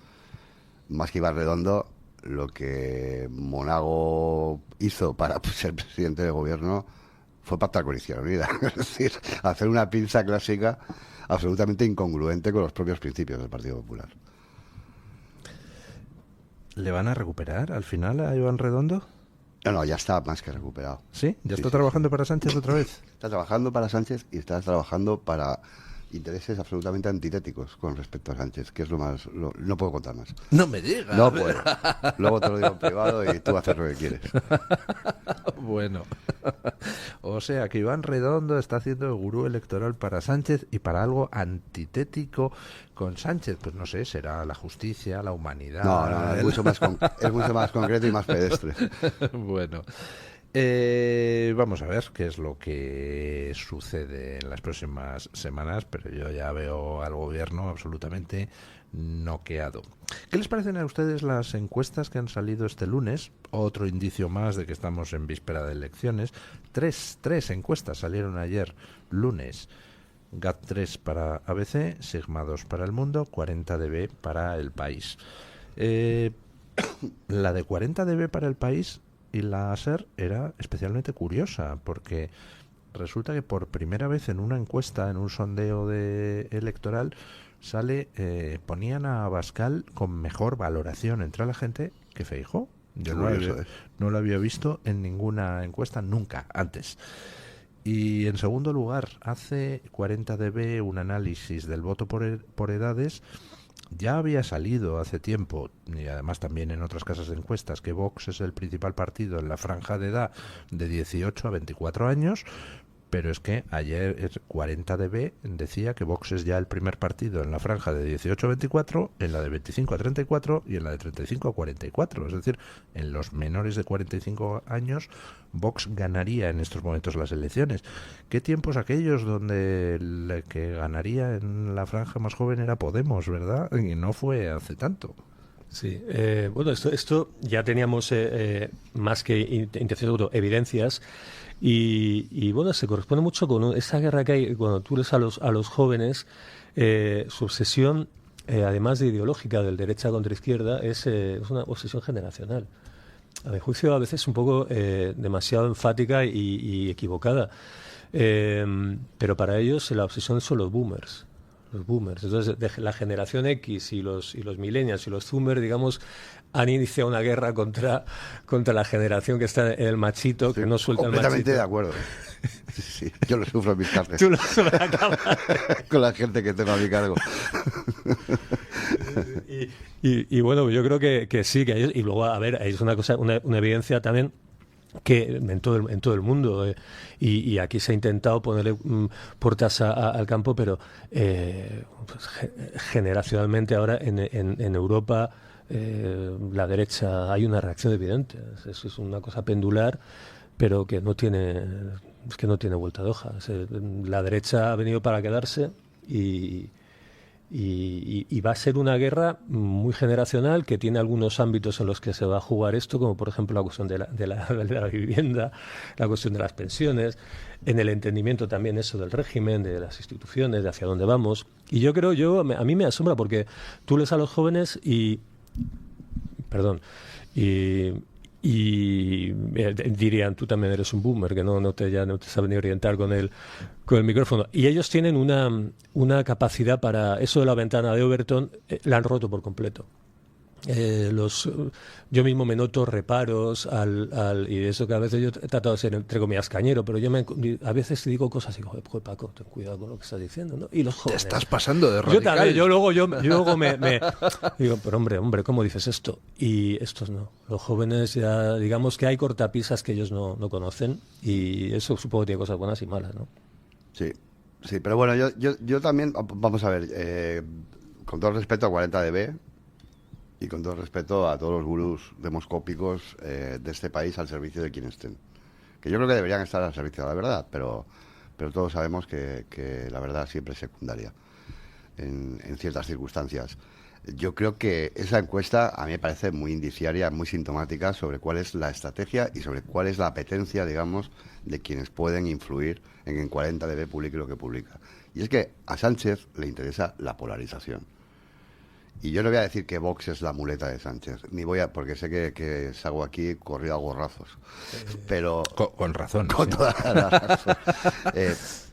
Más que Iván Redondo, lo que Monago hizo para ser presidente de gobierno fue pactar con Izquierda Unida. Es decir, hacer una pinza clásica absolutamente incongruente con los propios principios del Partido Popular. ¿Le van a recuperar al final a Iván Redondo? No, ya está más que recuperado. ¿Sí? ¿Ya está trabajando para Sánchez otra vez? Está trabajando para Sánchez y está trabajando para intereses absolutamente antitéticos con respecto a Sánchez, que es lo más... no puedo contar más. No me digas. No puedo. Luego te lo digo en privado y tú haces lo que quieres. Bueno. O sea que Iván Redondo está haciendo el gurú electoral para Sánchez y para algo antitético con Sánchez. Pues no sé, será la justicia, la humanidad... No, es mucho más concreto y más pedestre. Bueno. Vamos a ver qué es lo que sucede en las próximas semanas, pero yo ya veo al gobierno absolutamente noqueado. ¿Qué les parecen a ustedes las encuestas que han salido este lunes? Otro indicio más de que estamos en víspera de elecciones. Tres encuestas salieron ayer, lunes. GAT3 para ABC, Sigma 2 para El Mundo, 40dB para El País. La de 40dB para El País y la SER era especialmente curiosa, porque resulta que por primera vez en una encuesta, en un sondeo electoral, ponían a Abascal con mejor valoración entre la gente que Feijóo. Yo no lo había visto en ninguna encuesta nunca antes. Y en segundo lugar, hace 40dB un análisis del voto por edades, ya había salido hace tiempo, y además también en otras casas de encuestas, que Vox es el principal partido en la franja de edad de 18 a 24 años, pero es que ayer 40dB decía que Vox es ya el primer partido en la franja de 18 a 24, en la de 25 a 34 y en la de 35 a 44. Es decir, en los menores de 45 años, Vox ganaría en estos momentos las elecciones. ¿Qué tiempos aquellos donde el que ganaría en la franja más joven era Podemos, verdad? Y no fue hace tanto. Sí, bueno, esto ya teníamos más que intención, evidencias. Y bueno, se corresponde mucho con esa guerra que hay cuando tú lees a los jóvenes. Su obsesión, además de ideológica, del derecha contra izquierda, es una obsesión generacional. A mi juicio, a veces un poco demasiado enfática y equivocada. Pero para ellos la obsesión son los boomers. Los boomers. Entonces, de la generación X y los millennials y los zoomers, digamos, han iniciado una guerra contra la generación que está en el machito, que no suelta el machito. Completamente de acuerdo. Sí, yo lo sufro en mis carnes. Tú lo sufres con la gente que tengo a mi cargo. Y bueno, yo creo que sí, que y luego, a ver, es una cosa, una evidencia también que en todo el mundo, y aquí se ha intentado ponerle puertas al campo, pero pues, generacionalmente ahora en Europa la derecha hay una reacción evidente. Es una cosa pendular, pero que no tiene vuelta de hoja. La derecha ha venido para quedarse y va a ser una guerra muy generacional, que tiene algunos ámbitos en los que se va a jugar esto, como por ejemplo la cuestión de la vivienda, la cuestión de las pensiones, en el entendimiento también eso del régimen, de las instituciones, de hacia dónde vamos. Y yo creo, a mí me asombra, porque tú lees a los jóvenes y dirían, tú también eres un boomer, que no te sabe ni orientar con el micrófono. Y ellos tienen una capacidad para eso de la ventana de Overton, la han roto por completo. Yo mismo me noto reparos y eso, que a veces yo he tratado de ser, entre comillas, cañero, pero a veces digo cosas y digo, joder, Paco, ten cuidado con lo que estás diciendo, ¿no? Y los jóvenes, te estás pasando de radical. Yo también, yo luego me digo, pero hombre, ¿cómo dices esto? Y estos no. Los jóvenes ya, digamos que hay cortapisas que ellos no conocen, y eso supongo que tiene cosas buenas y malas, ¿no? Sí, pero bueno, yo también, vamos a ver, con todo el respeto a 40dB, y con todo respeto a todos los gurús demoscópicos de este país al servicio de quienes estén. Que yo creo que deberían estar al servicio de la verdad, pero todos sabemos que la verdad siempre es secundaria en ciertas circunstancias. Yo creo que esa encuesta a mí me parece muy indiciaria, muy sintomática sobre cuál es la estrategia y sobre cuál es la apetencia, digamos, de quienes pueden influir en que 40dB publique lo que publica. Y es que a Sánchez le interesa la polarización. Y yo no voy a decir que Vox es la muleta de Sánchez, porque sé que salgo aquí corrido a gorrazos. Pero con razón. Con sí. toda la razón.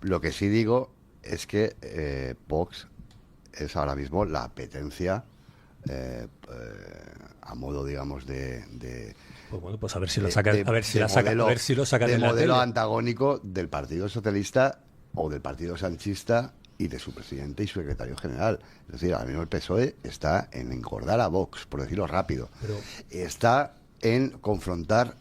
Lo que sí digo es que Vox es ahora mismo la apetencia, a modo, digamos, de pues bueno, pues a ver si lo sacan, de modelo antagónico del Partido Socialista o del Partido Sanchista y de su presidente y su secretario general. Es decir, ahora mismo el PSOE está en engordar a Vox, por decirlo rápido. Está en confrontar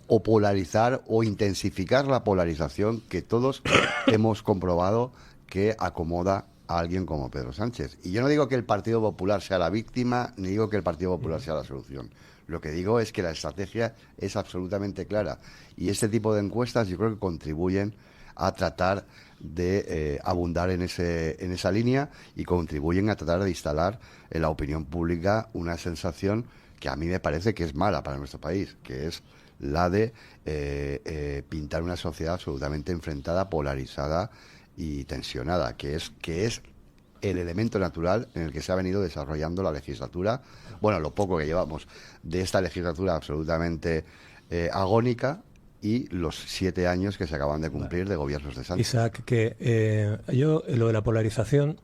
o polarizar o intensificar la polarización que todos hemos comprobado que acomoda a alguien como Pedro Sánchez. Y yo no digo que el Partido Popular sea la víctima, ni digo que el Partido Popular sea la solución. Lo que digo es que la estrategia es absolutamente clara. Y este tipo de encuestas yo creo que contribuyen a tratar de abundar en esa línea y contribuyen a tratar de instalar en la opinión pública una sensación que a mí me parece que es mala para nuestro país, que es la de pintar una sociedad absolutamente enfrentada, polarizada y tensionada, que es el elemento natural en el que se ha venido desarrollando la legislatura, bueno, lo poco que llevamos de esta legislatura absolutamente agónica, y los 7 años que se acaban de cumplir de gobiernos de Sánchez. Isaac, que yo, lo de la polarización,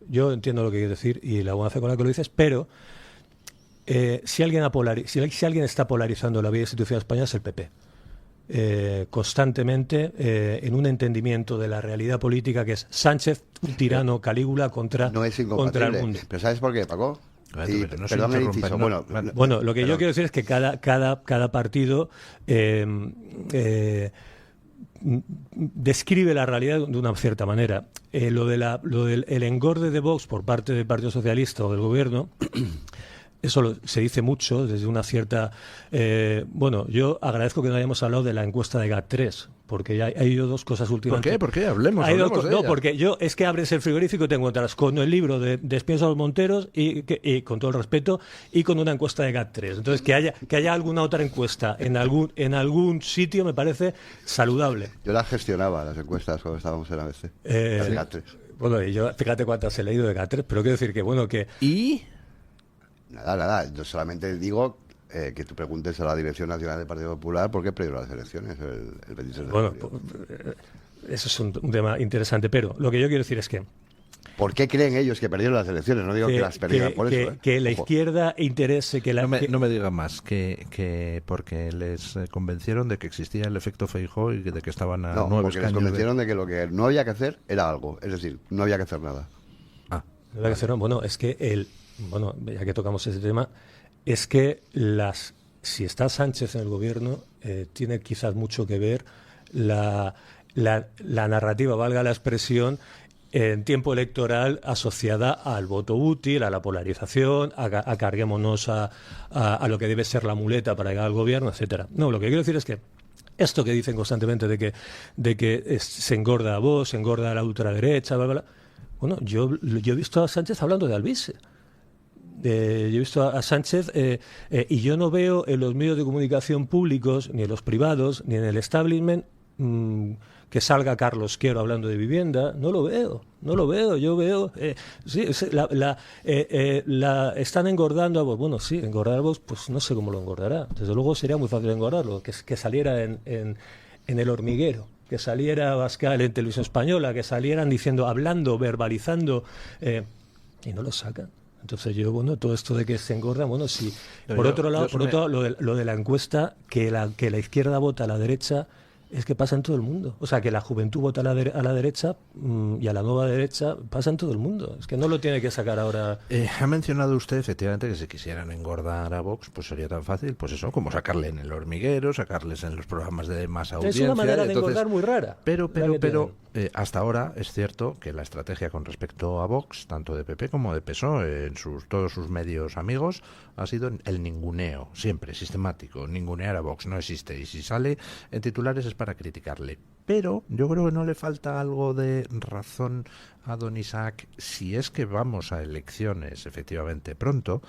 yo entiendo lo que quieres decir y la buena fe con la que lo dices, pero si alguien está polarizando la vida institucional española es el PP. constantemente en un entendimiento de la realidad política que es Sánchez, un tirano, Calígula contra el mundo. ¿Pero sabes por qué, Paco? No perdón el inciso. Bueno, lo que yo quiero decir es que cada partido describe la realidad de una cierta manera. Lo del engorde de Vox por parte del Partido Socialista o del Gobierno, eso se dice mucho desde una cierta... yo agradezco que no hayamos hablado de la encuesta de GAT3, porque ya hay dos cosas últimamente. ¿Por qué? Hablemos de no, ella. porque es que abres el frigorífico y te encuentras con el libro de Espinosa los Monteros y con todo el respeto, y con una encuesta de GAT3. Entonces, que haya alguna otra encuesta en algún sitio me parece saludable. Yo las gestionaba, las encuestas, cuando estábamos en ABC. De GAT3. Bueno, y yo, fíjate cuántas he leído de GAT3, pero quiero decir que, ¿Y? Nada. Yo solamente digo que tú preguntes a la Dirección Nacional del Partido Popular por qué perdió las elecciones el 26 de julio. Eso es un tema interesante, pero lo que yo quiero decir es que... ¿Por qué creen ellos que perdieron las elecciones? No digo que las perdieran por eso. Que la izquierda interese que la... No me diga más, que porque les convencieron de que existía el efecto Feijóo y de que estaban a 9 escaños. Les convencieron de que lo que no había que hacer era algo. Es decir, no había que hacer nada. No había que hacer, bueno, es que ya que tocamos ese tema, es que si está Sánchez en el gobierno, tiene quizás mucho que ver la narrativa, valga la expresión, en tiempo electoral asociada al voto útil, a la polarización, a carguémonos a lo que debe ser la muleta para llegar al gobierno, etcétera. No, lo que quiero decir es que esto que dicen constantemente de que se engorda a Vox, se engorda a la ultraderecha, bla, bla, bla. Bueno, yo he visto a Sánchez hablando de Alvise. Yo he visto a Sánchez y yo no veo en los medios de comunicación públicos, ni en los privados, ni en el establishment, que salga Carlos Quero hablando de vivienda. No lo veo. Yo veo... están engordando a Vox. Bueno, sí, engordar a Vox, pues no sé cómo lo engordará. Desde luego sería muy fácil engordarlo, que saliera en El Hormiguero, que saliera Abascal en Televisión Española, que salieran diciendo, hablando, verbalizando, y no lo sacan. Entonces todo esto de que se engorda, sí. Por otro lado, lo de la encuesta, que la izquierda vota a la derecha, es que pasa en todo el mundo. O sea, que la juventud vota a la derecha y a la nueva derecha pasa en todo el mundo. Es que no lo tiene que sacar ahora. Ha mencionado usted, efectivamente, que si quisieran engordar a Vox, pues sería tan fácil, pues eso, como sacarle en El Hormiguero, sacarles en los programas de más audiencia. Es una manera de engordar muy rara. Pero hasta ahora es cierto que la estrategia con respecto a Vox, tanto de PP como de PSOE, en todos sus medios amigos, ha sido el ninguneo, siempre, sistemático. Ningunear a Vox no existe, y si sale en titulares es para criticarle. Pero yo creo que no le falta algo de razón a don Isaac si es que vamos a elecciones efectivamente pronto,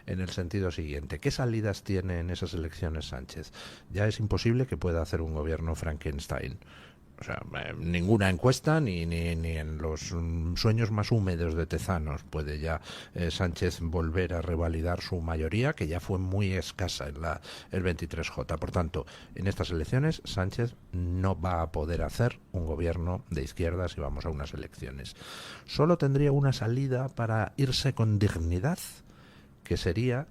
en el sentido siguiente: ¿qué salidas tiene en esas elecciones Sánchez? Ya es imposible que pueda hacer un gobierno Frankenstein. O sea, ninguna encuesta ni en los sueños más húmedos de Tezanos puede ya Sánchez volver a revalidar su mayoría, que ya fue muy escasa en el 23J. Por tanto, en estas elecciones Sánchez no va a poder hacer un gobierno de izquierdas si vamos a unas elecciones. Solo tendría una salida para irse con dignidad, que sería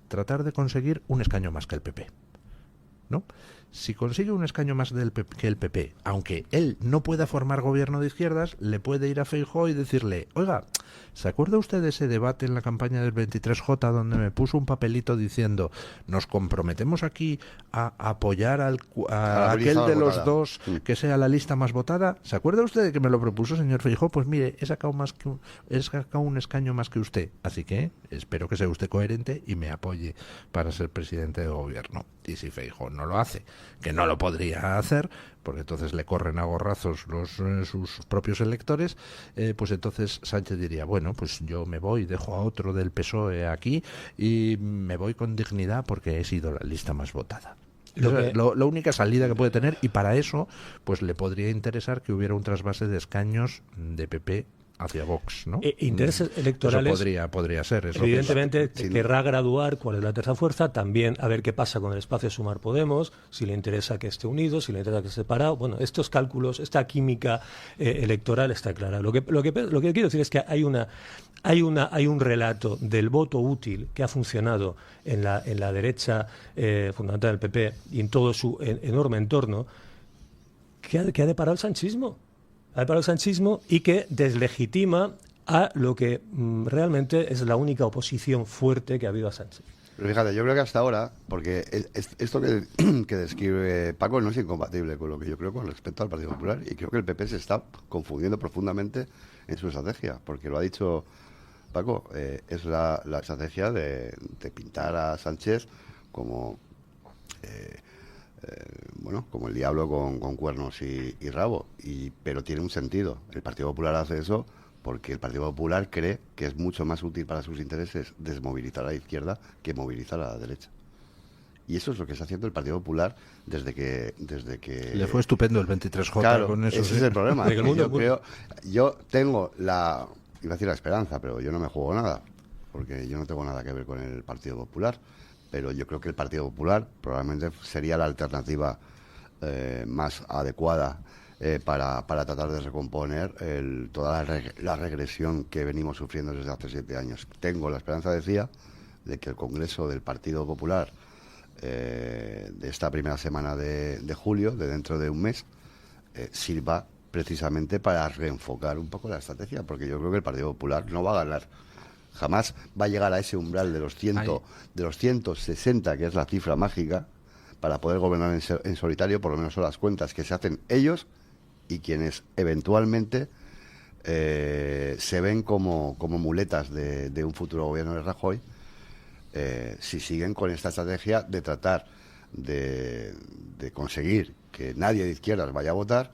tratar de conseguir un escaño más que el PP, ¿no? Si consigue un escaño más que el PP, aunque él no pueda formar gobierno de izquierdas, le puede ir a Feijóo y decirle: oiga, ¿se acuerda usted de ese debate en la campaña del 23J donde me puso un papelito diciendo nos comprometemos aquí a apoyar a aquel de los dos que sea la lista más votada? ¿Se acuerda usted de que me lo propuso, señor Feijóo? Pues mire, he sacado un escaño más que usted, así que espero que sea usted coherente y me apoye para ser presidente de gobierno. Y si Feijóo no lo hace, que no lo podría hacer, porque entonces le corren a gorrazos sus propios electores, pues entonces Sánchez diría: bueno, pues yo me voy, dejo a otro del PSOE aquí y me voy con dignidad porque he sido la lista más votada. La única salida que puede tener, y para eso pues le podría interesar que hubiera un trasvase de escaños de PP hacia Vox, ¿no? Intereses electorales. Eso podría ser. Eso evidentemente querrá graduar cuál es la tercera fuerza, también a ver qué pasa con el espacio Sumar Podemos, si le interesa que esté unido, si le interesa que esté separado. Bueno, estos cálculos, esta química electoral está clara. Lo que quiero decir es que hay un relato del voto útil que ha funcionado en la derecha fundamental del PP y en todo su enorme entorno, que ha deparado el sanchismo. Ha deparado el sanchismo y que deslegitima a lo que realmente es la única oposición fuerte que ha habido a Sánchez. Pero fíjate, yo creo que hasta ahora, porque esto que describe Paco no es incompatible con lo que yo creo con respecto al Partido Popular, y creo que el PP se está confundiendo profundamente en su estrategia, porque lo ha dicho Paco, es la estrategia de pintar a Sánchez como como el diablo con cuernos y rabo, pero tiene un sentido. El Partido Popular hace eso porque el Partido Popular cree que es mucho más útil para sus intereses desmovilizar a la izquierda que movilizar a la derecha. Y eso es lo que está haciendo el Partido Popular desde que le fue estupendo el 23J. Claro, con eso. Ese es el problema. Yo tengo iba a decir la esperanza, pero yo no me juego nada, porque yo no tengo nada que ver con el Partido Popular. Pero yo creo que el Partido Popular probablemente sería la alternativa más adecuada para tratar de recomponer toda la regresión que venimos sufriendo desde hace 7 años. Tengo la esperanza, decía, de que el Congreso del Partido Popular de esta primera semana de julio, de dentro de un mes, sirva precisamente para reenfocar un poco la estrategia, porque yo creo que el Partido Popular no va a ganar. Jamás va a llegar a ese umbral de los 160, que es la cifra mágica, para poder gobernar en solitario. Por lo menos son las cuentas que se hacen ellos y quienes eventualmente se ven como muletas de un futuro gobierno de Rajoy, si siguen con esta estrategia de tratar de conseguir que nadie de izquierdas vaya a votar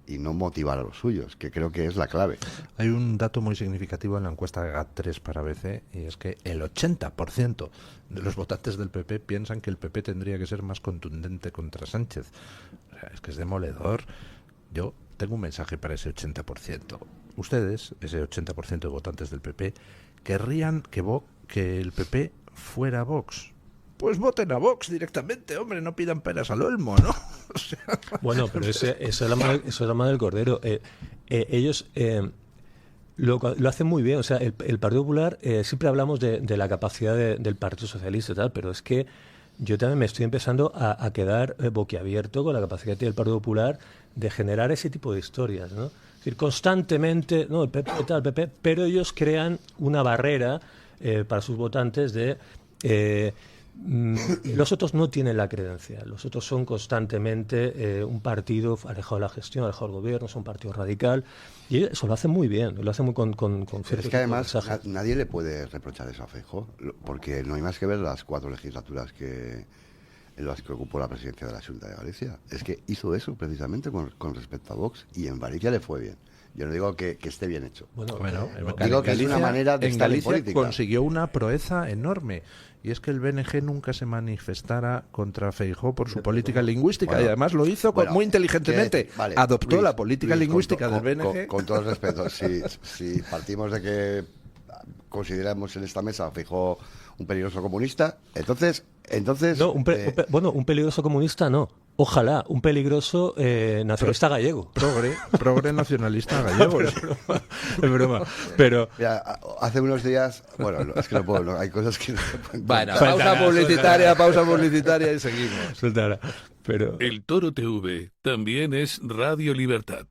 y no motivar a los suyos, que creo que es la clave. Hay un dato muy significativo en la encuesta de GAT3 para ABC, y es que el 80% de los votantes del PP piensan que el PP tendría que ser más contundente contra Sánchez. O sea, es que es demoledor. Yo tengo un mensaje para ese 80%. Ustedes, ese 80% de votantes del PP, querrían que el PP fuera Vox. Pues voten a Vox directamente, hombre, no pidan peras al olmo, ¿no? O sea, bueno, pero eso es la mano del cordero. Ellos lo hacen muy bien. O sea, el Partido Popular, siempre hablamos de la capacidad del Partido Socialista y tal, pero es que yo también me estoy empezando a quedar boquiabierto con la capacidad del Partido Popular de generar ese tipo de historias, ¿no? Es decir, constantemente, no, el PP tal, el PP, pero ellos crean una barrera para sus votantes de... los otros no tienen la credencial, los otros son constantemente un partido alejado de la gestión, alejado del gobierno, son un partido radical, y eso lo hacen muy bien, lo hacen con es que además nadie le puede reprochar eso a Feijóo, porque no hay más que ver las 4 legislaturas en las que ocupó la presidencia de la Xunta de Galicia. Es que hizo eso precisamente con respecto a Vox, y en Galicia le fue bien. Yo no digo que esté bien hecho. Bueno, digo que es una manera de estar en Galicia política. Consiguió una proeza enorme, y es que el BNG nunca se manifestara contra Feijóo por su política lingüística, y además lo hizo muy inteligentemente. Adoptó Luis, la política lingüística del BNG. Con todo el respeto, si partimos de que consideramos en esta mesa a Feijóo un peligroso comunista, entonces no, un peligroso comunista no. Ojalá, un peligroso nacionalista gallego. Progre nacionalista gallego. Es broma. Pero mira, hace unos días, es que no puedo, hay cosas que no se pueden contar. Pausa publicitaria y seguimos. Suéltala. Pero El Toro TV también es Radio Libertad.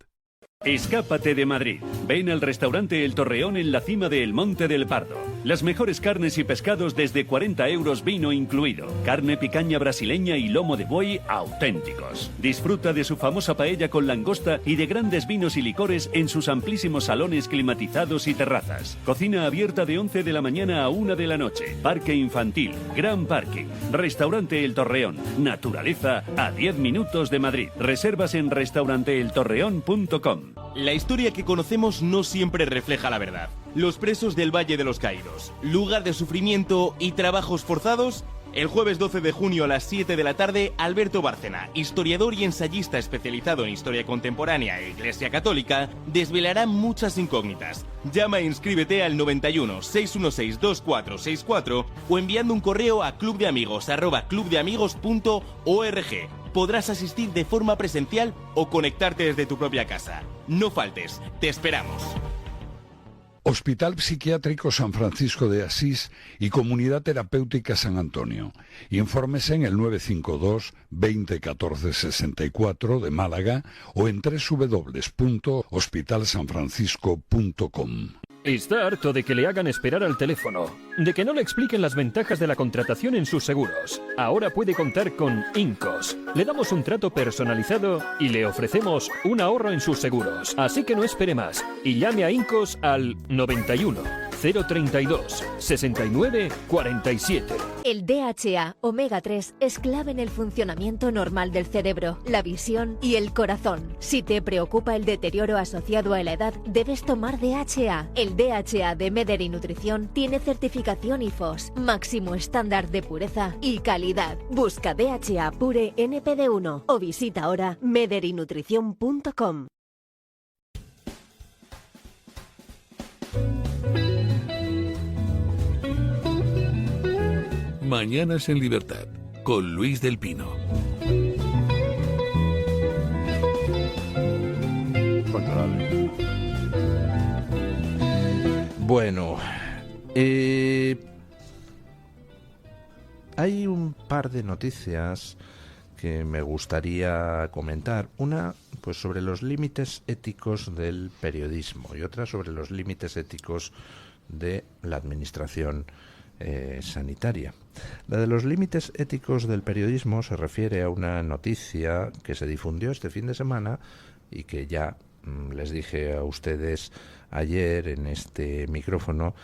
Escápate de Madrid. Ven al restaurante El Torreón en la cima del Monte del Pardo. Las mejores carnes y pescados desde 40 euros, vino incluido. Carne picaña brasileña y lomo de buey auténticos. Disfruta de su famosa paella con langosta y de grandes vinos y licores en sus amplísimos salones climatizados y terrazas. Cocina abierta de 11 de la mañana a 1 de la noche. Parque infantil, gran parking. Restaurante El Torreón. Naturaleza a 10 minutos de Madrid. Reservas en restauranteeltorreón.com. La historia que conocemos no siempre refleja la verdad. Los presos del Valle de los Caídos, lugar de sufrimiento y trabajos forzados, El jueves 12 de junio a las 7 de la tarde, Alberto Bárcena, historiador y ensayista especializado en historia contemporánea e Iglesia Católica, desvelará muchas incógnitas. Llama e inscríbete al 91 616 2464 o enviando un correo a clubdeamigos@clubdeamigos.org. Podrás asistir de forma presencial o conectarte desde tu propia casa. No faltes, te esperamos. Hospital Psiquiátrico San Francisco de Asís y Comunidad Terapéutica San Antonio. Infórmese en el 952 20 14 64 de Málaga o en www.hospitalsanfrancisco.com. ¿Está harto de que le hagan esperar al teléfono? ¿De que no le expliquen las ventajas de la contratación en sus seguros? Ahora puede contar con Incos. Le damos un trato personalizado y le ofrecemos un ahorro en sus seguros. Así que no espere más y llame a Incos al 91 032 69 47. El DHA omega 3 es clave en el funcionamiento normal del cerebro, la visión y el corazón. Si te preocupa el deterioro asociado a la edad, debes tomar DHA. El DHA de Mederi Nutrición tiene certificación IFOS, máximo estándar de pureza y calidad. Busca DHA Pure NPD1 o visita ahora mederinutrición.com. Mañanas en Libertad, con Luis del Pino. Controlable. Bueno, hay un par de noticias que me gustaría comentar. Una, pues sobre los límites éticos del periodismo, y otra sobre los límites éticos de la administración sanitaria. La de los límites éticos del periodismo se refiere a una noticia que se difundió este fin de semana y que ya les dije a ustedes ayer en este micrófono,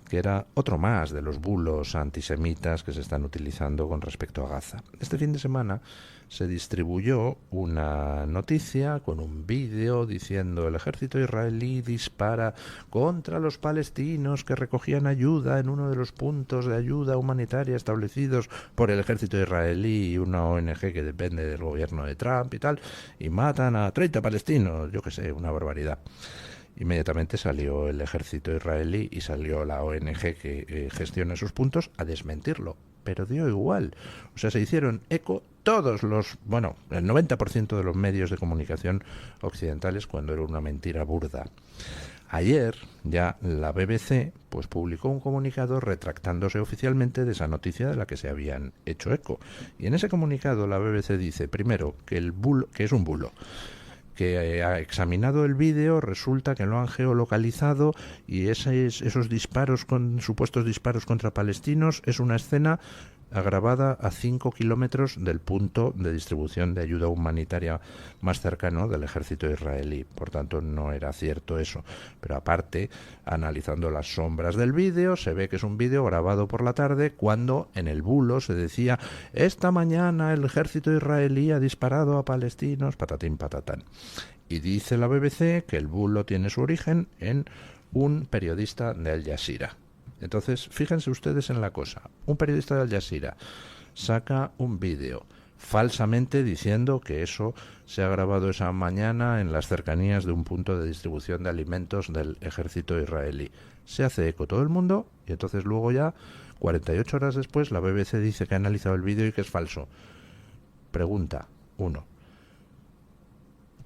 que era otro más de los bulos antisemitas que se están utilizando con respecto a Gaza. Este fin de semana se distribuyó una noticia con un vídeo diciendo: el ejército israelí dispara contra los palestinos que recogían ayuda en uno de los puntos de ayuda humanitaria establecidos por el ejército israelí y una ONG que depende del gobierno de Trump y tal, y matan a 30 palestinos, yo qué sé, una barbaridad. Inmediatamente salió el ejército israelí y salió la ONG que gestiona esos puntos a desmentirlo, pero dio igual. O sea, se hicieron eco todos los, bueno, el 90% de los medios de comunicación occidentales cuando era una mentira burda. Ayer ya la BBC pues publicó un comunicado retractándose oficialmente de esa noticia de la que se habían hecho eco. Y en ese comunicado la BBC dice, primero, que el bulo, que es un bulo, que ha examinado el vídeo, resulta que lo han geolocalizado y esos disparos, supuestos disparos contra palestinos, es una escena agravada a 5 kilómetros del punto de distribución de ayuda humanitaria más cercano del ejército israelí. Por tanto, no era cierto eso. Pero aparte, analizando las sombras del vídeo, se ve que es un vídeo grabado por la tarde cuando en el bulo se decía: esta mañana el ejército israelí ha disparado a palestinos, patatín patatán. Y dice la BBC que el bulo tiene su origen en un periodista de Al Jazeera. Entonces, fíjense ustedes en la cosa. Un periodista de Al Jazeera saca un vídeo falsamente diciendo que eso se ha grabado esa mañana en las cercanías de un punto de distribución de alimentos del ejército israelí. Se hace eco todo el mundo y entonces luego ya, 48 horas después, la BBC dice que ha analizado el vídeo y que es falso. Pregunta 1.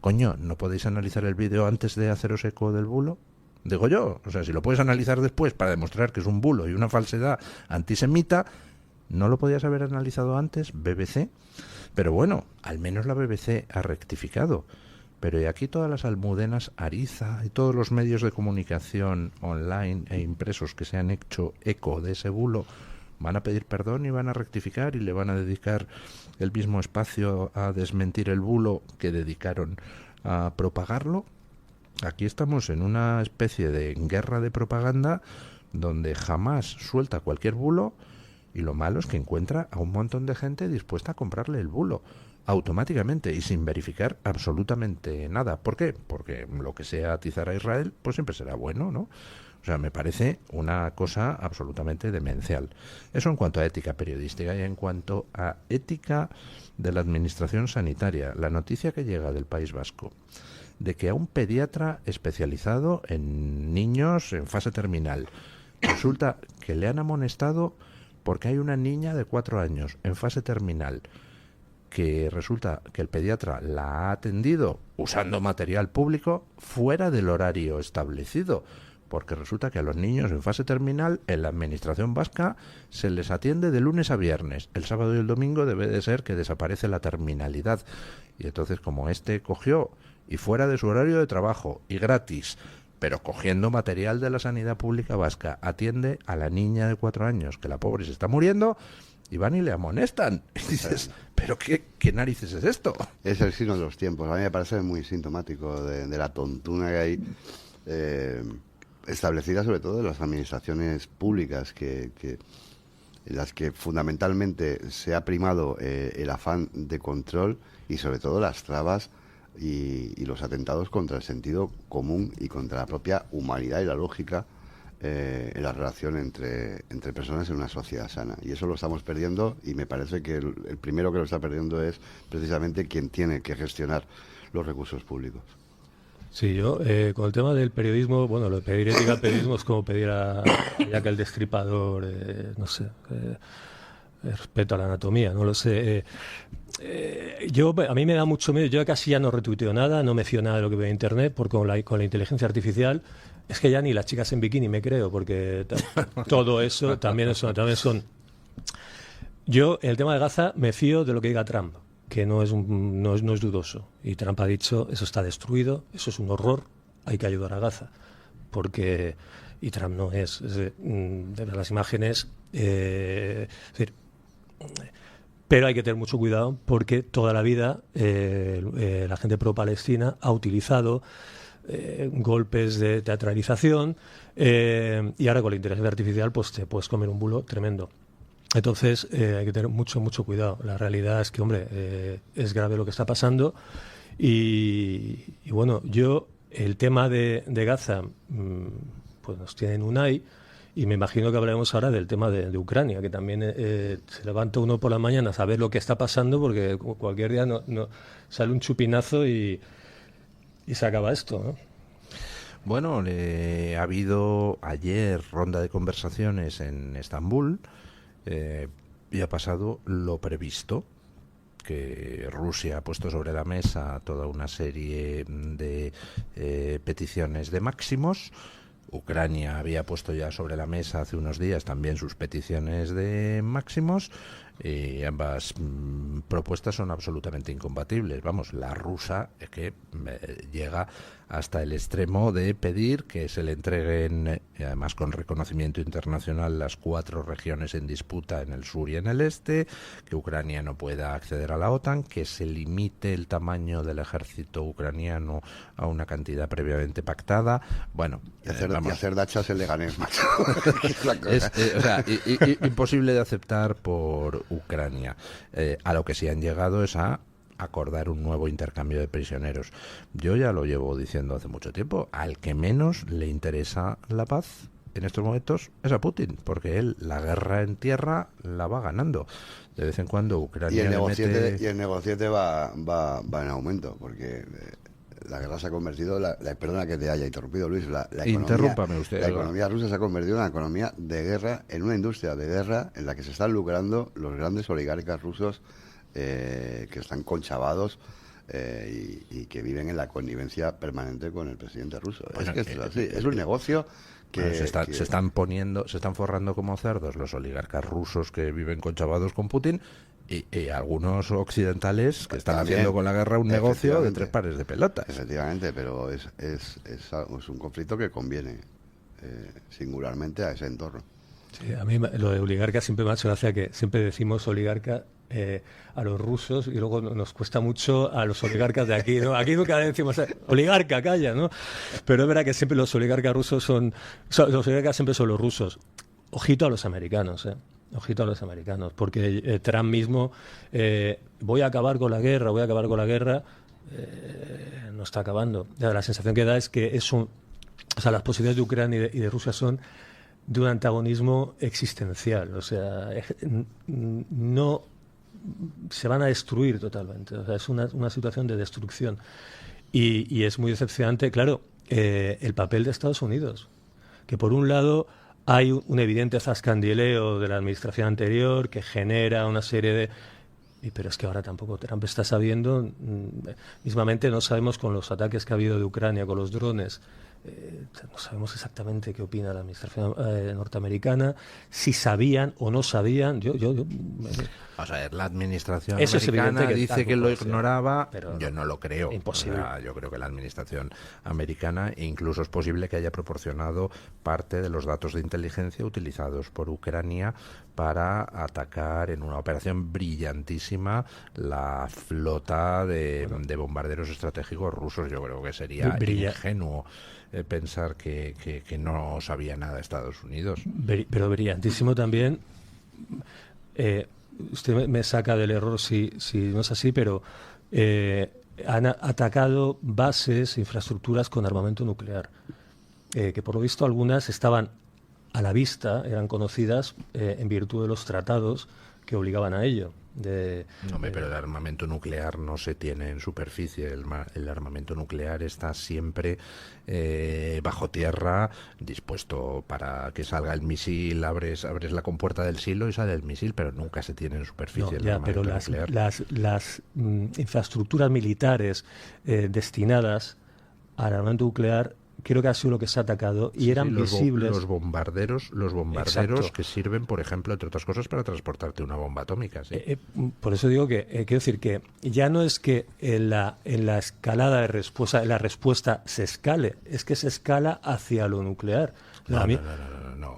Coño, ¿no podéis analizar el vídeo antes de haceros eco del bulo? Digo yo, o sea, si lo puedes analizar después para demostrar que es un bulo y una falsedad antisemita, ¿no lo podías haber analizado antes, BBC? Pero bueno, al menos la BBC ha rectificado. Pero y aquí todas las almudenas Ariza y todos los medios de comunicación online e impresos que se han hecho eco de ese bulo van a pedir perdón y van a rectificar y le van a dedicar el mismo espacio a desmentir el bulo que dedicaron a propagarlo. Aquí estamos en una especie de guerra de propaganda donde jamás suelta cualquier bulo y lo malo es que encuentra a un montón de gente dispuesta a comprarle el bulo automáticamente y sin verificar absolutamente nada. ¿Por qué? Porque lo que sea atizar a Israel pues siempre será bueno, ¿no? O sea, me parece una cosa absolutamente demencial. Eso en cuanto a ética periodística. Y en cuanto a ética de la administración sanitaria, la noticia que llega del País Vasco de que a un pediatra especializado en niños en fase terminal resulta que le han amonestado porque hay una niña de 4 años en fase terminal que resulta que el pediatra la ha atendido usando material público fuera del horario establecido, porque resulta que a los niños en fase terminal en la administración vasca se les atiende de lunes a viernes. El sábado y el domingo debe de ser que desaparece la terminalidad. Y entonces, como cogió y fuera de su horario de trabajo y gratis, pero cogiendo material de la sanidad pública vasca, atiende a la niña de 4 años, que la pobre se está muriendo, y van y le amonestan. Y dices, ¿pero qué narices es esto? Es el signo de los tiempos. A mí me parece muy sintomático de la tontuna que hay establecida, sobre todo en las administraciones públicas, en las que fundamentalmente se ha primado el afán de control y sobre todo las trabas y los atentados contra el sentido común y contra la propia humanidad y la lógica en la relación entre personas en una sociedad sana. Y eso lo estamos perdiendo, y me parece que el primero que lo está perdiendo es precisamente quien tiene que gestionar los recursos públicos. Sí, yo con el tema del periodismo, bueno, lo de pedir ética al periodismo es como pedir a Jack el Destripador, no sé, respeto a la anatomía, no lo sé. A mí me da mucho miedo, yo casi ya no retuiteo nada, no me fío nada de lo que veo en internet, porque con la inteligencia artificial es que ya ni las chicas en bikini me creo, porque todo eso también son... Yo, en el tema de Gaza, me fío de lo que diga Trump, que no es dudoso. Y Trump ha dicho, eso está destruido, eso es un horror, hay que ayudar a Gaza. Y Trump no es de ver las imágenes... es decir, pero hay que tener mucho cuidado, porque toda la vida la gente pro-Palestina ha utilizado golpes de teatralización, y ahora con la inteligencia artificial pues te puedes comer un bulo tremendo. Entonces hay que tener mucho cuidado. La realidad es que, hombre, es grave lo que está pasando, y bueno, el tema de Gaza pues nos tiene en Unai, y me imagino que hablaremos ahora del tema de Ucrania, que también se levanta uno por la mañana a saber lo que está pasando, porque cualquier día no sale un chupinazo y se acaba esto, ¿no? Bueno, ha habido ayer ronda de conversaciones en Estambul, y ha pasado lo previsto, que Rusia ha puesto sobre la mesa toda una serie de peticiones de máximos. Ucrania había puesto ya sobre la mesa hace unos días también sus peticiones de máximos, y ambas propuestas son absolutamente incompatibles. Vamos, la rusa es que llega hasta el extremo de pedir que se le entreguen, además con reconocimiento internacional, las 4 regiones en disputa en el sur y en el este, que Ucrania no pueda acceder a la OTAN, que se limite el tamaño del ejército ucraniano a una cantidad previamente pactada. Bueno, y hacer dachas en Leganés, macho. Es imposible de aceptar por Ucrania. A lo que sí han llegado es a acordar un nuevo intercambio de prisioneros. Yo ya lo llevo diciendo hace mucho tiempo, al que menos le interesa la paz en estos momentos es a Putin, porque él la guerra en tierra la va ganando. De vez en cuando Ucrania y el negociete va en aumento, porque la guerra se ha convertido, perdona que te haya interrumpido, Luis, interrúmpame usted. La economía rusa se ha convertido en una economía de guerra, en una industria de guerra en la que se están lucrando los grandes oligarcas rusos, que están conchavados y que viven en la connivencia permanente con el presidente ruso. Bueno, es un negocio que se están forrando como cerdos los oligarcas rusos que viven conchavados con Putin, y algunos occidentales que están haciendo con la guerra un negocio de 3 pares de pelotas. Efectivamente, pero es un conflicto que conviene singularmente a ese entorno. Sí, a mí lo de oligarca siempre me ha hecho gracia, que siempre decimos oligarca a los rusos, y luego nos cuesta mucho a los oligarcas de aquí, ¿no? Aquí nunca decimos oligarca, calla, ¿no? Pero es verdad que siempre los oligarcas rusos los oligarcas siempre son los rusos. Ojito a los americanos, Ojito a los americanos, porque Trump mismo, voy a acabar con la guerra, no está acabando. La sensación que da es que es O sea, las posibilidades de Ucrania y de Rusia son de un antagonismo existencial. O sea, no se van a destruir totalmente. O sea, es una situación de destrucción. Y es muy decepcionante, claro, el papel de Estados Unidos, que por un lado hay un evidente zascandileo de la administración anterior que genera una serie de... Pero es que ahora tampoco Trump está sabiendo, mismamente no sabemos con los ataques que ha habido de Ucrania, con los drones, no sabemos exactamente qué opina la administración norteamericana, si sabían o no sabían. Vamos a ver, la administración Eso americana dice que lo ignoraba, pero yo no lo creo. Imposible. O sea, yo creo que la administración americana, incluso es posible que haya proporcionado parte de los datos de inteligencia utilizados por Ucrania para atacar en una operación brillantísima la flota de bombarderos estratégicos rusos. Yo creo que sería ingenuo pensar que no sabía nada Estados Unidos. Pero brillantísimo también. Usted me saca del error si no es así, pero han atacado bases, infraestructuras con armamento nuclear, que por lo visto algunas estaban a la vista, eran conocidas en virtud de los tratados que obligaban a ello. Pero el armamento nuclear no se tiene en superficie. El armamento nuclear está siempre bajo tierra, dispuesto para que salga el misil. Abres la compuerta del silo y sale el misil, pero nunca se tiene en superficie el armamento nuclear. Las infraestructuras militares destinadas al armamento nuclear, creo que ha sido lo que se ha atacado y eran visibles. Los bombarderos Exacto. que sirven, por ejemplo, entre otras cosas, para transportarte una bomba atómica. ¿Sí? Por eso digo que quiero decir que ya no es que en la escalada de respuesta, la respuesta se escale, es que se escala hacia lo nuclear. No.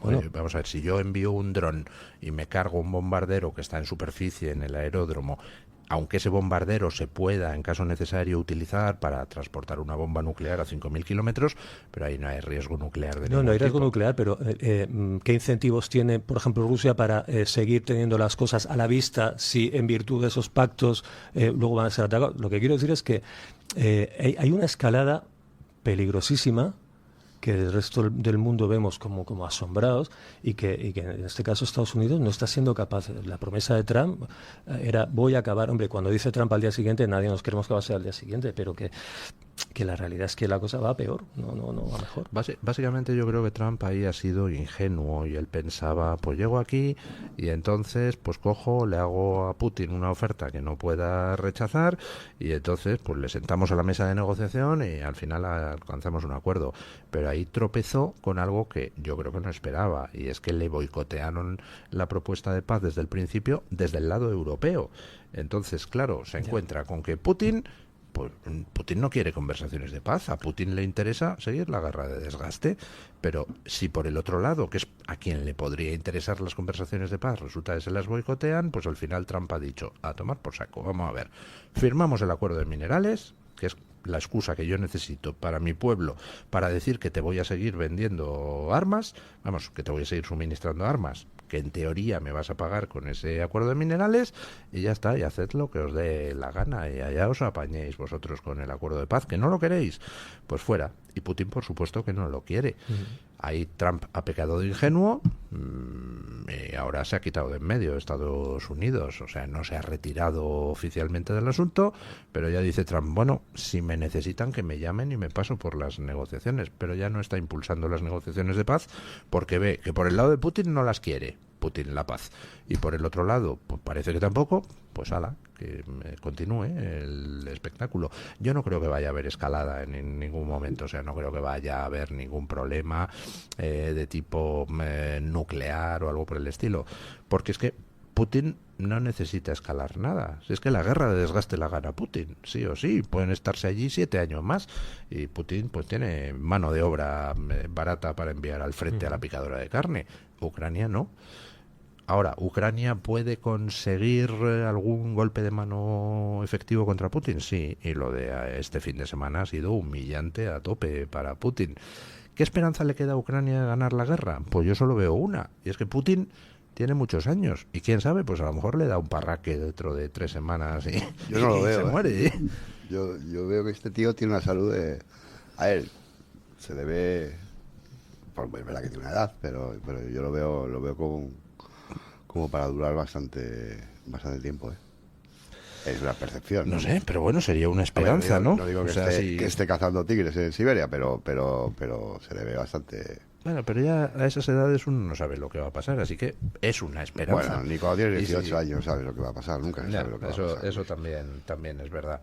Bueno, vamos a ver, si yo envío un dron y me cargo un bombardero que está en superficie en el aeródromo, aunque ese bombardero se pueda, en caso necesario, utilizar para transportar una bomba nuclear a 5.000 kilómetros, pero ahí no hay riesgo nuclear de ningún No hay riesgo tipo. nuclear, pero ¿qué incentivos tiene, por ejemplo, Rusia para seguir teniendo las cosas a la vista si en virtud de esos pactos luego van a ser atacados? Lo que quiero decir es que hay una escalada peligrosísima que el resto del mundo vemos como asombrados y que en este caso Estados Unidos no está siendo capaz. La promesa de Trump era voy a acabar, hombre, cuando dice Trump al día siguiente nadie nos queremos que va a ser al día siguiente, pero que la realidad es que la cosa va peor, no va mejor. Básicamente yo creo que Trump ahí ha sido ingenuo y él pensaba, pues llego aquí y entonces pues cojo, le hago a Putin una oferta que no pueda rechazar y entonces pues le sentamos a la mesa de negociación y al final alcanzamos un acuerdo. Pero ahí tropezó con algo que yo creo que no esperaba, y es que le boicotearon la propuesta de paz desde el principio, desde el lado europeo. Entonces, claro, se encuentra con que Putin no quiere conversaciones de paz, a Putin le interesa seguir la guerra de desgaste, pero si por el otro lado, que es a quien le podría interesar las conversaciones de paz, resulta que se las boicotean, pues al final Trump ha dicho, a tomar por saco, vamos a ver, firmamos el acuerdo de minerales, que es la excusa que yo necesito para mi pueblo para decir que te voy a seguir vendiendo armas, que te voy a seguir suministrando armas, que en teoría me vas a pagar con ese acuerdo de minerales, y ya está, y haced lo que os dé la gana, y allá os apañéis vosotros con el acuerdo de paz, que no lo queréis, pues fuera. Y Putin, por supuesto, que no lo quiere. Ahí Trump ha pecado de ingenuo, y ahora se ha quitado de en medio de Estados Unidos, o sea, no se ha retirado oficialmente del asunto, pero ya dice Trump, bueno, si me necesitan que me llamen y me paso por las negociaciones, pero ya no está impulsando las negociaciones de paz porque ve que por el lado de Putin no las quiere Putin la paz, y por el otro lado pues parece que tampoco, pues ala, que continúe el espectáculo. Yo no creo que vaya a haber escalada en ningún momento, o sea, no creo que vaya a haber ningún problema de tipo nuclear o algo por el estilo, porque es que Putin no necesita escalar nada. Si es que la guerra de desgaste la gana Putin, sí o sí. Pueden estarse allí 7 años más y Putin pues tiene mano de obra barata para enviar al frente a la picadora de carne. Ucrania no. Ahora, ¿Ucrania puede conseguir algún golpe de mano efectivo contra Putin? Sí, y lo de este fin de semana ha sido humillante a tope para Putin. ¿Qué esperanza le queda a Ucrania de ganar la guerra? Pues yo solo veo una, y es que Putin tiene muchos años, y quién sabe, pues a lo mejor le da un parraque dentro de 3 semanas y yo no lo veo, se muere. Yo veo que este tío tiene una salud de... A ver, se debe, es verdad que tiene una edad, pero yo lo veo como para durar bastante tiempo, Es una percepción. No sé, pero bueno, sería una esperanza, ¿no? No digo que, que esté cazando tigres en Siberia, pero se le ve bastante... Bueno, pero ya a esas edades uno no sabe lo que va a pasar, así que es una esperanza. Bueno, ni cuando tienes 18 años sabes lo que va a pasar, nunca se sabe lo que va a pasar. Eso también es verdad.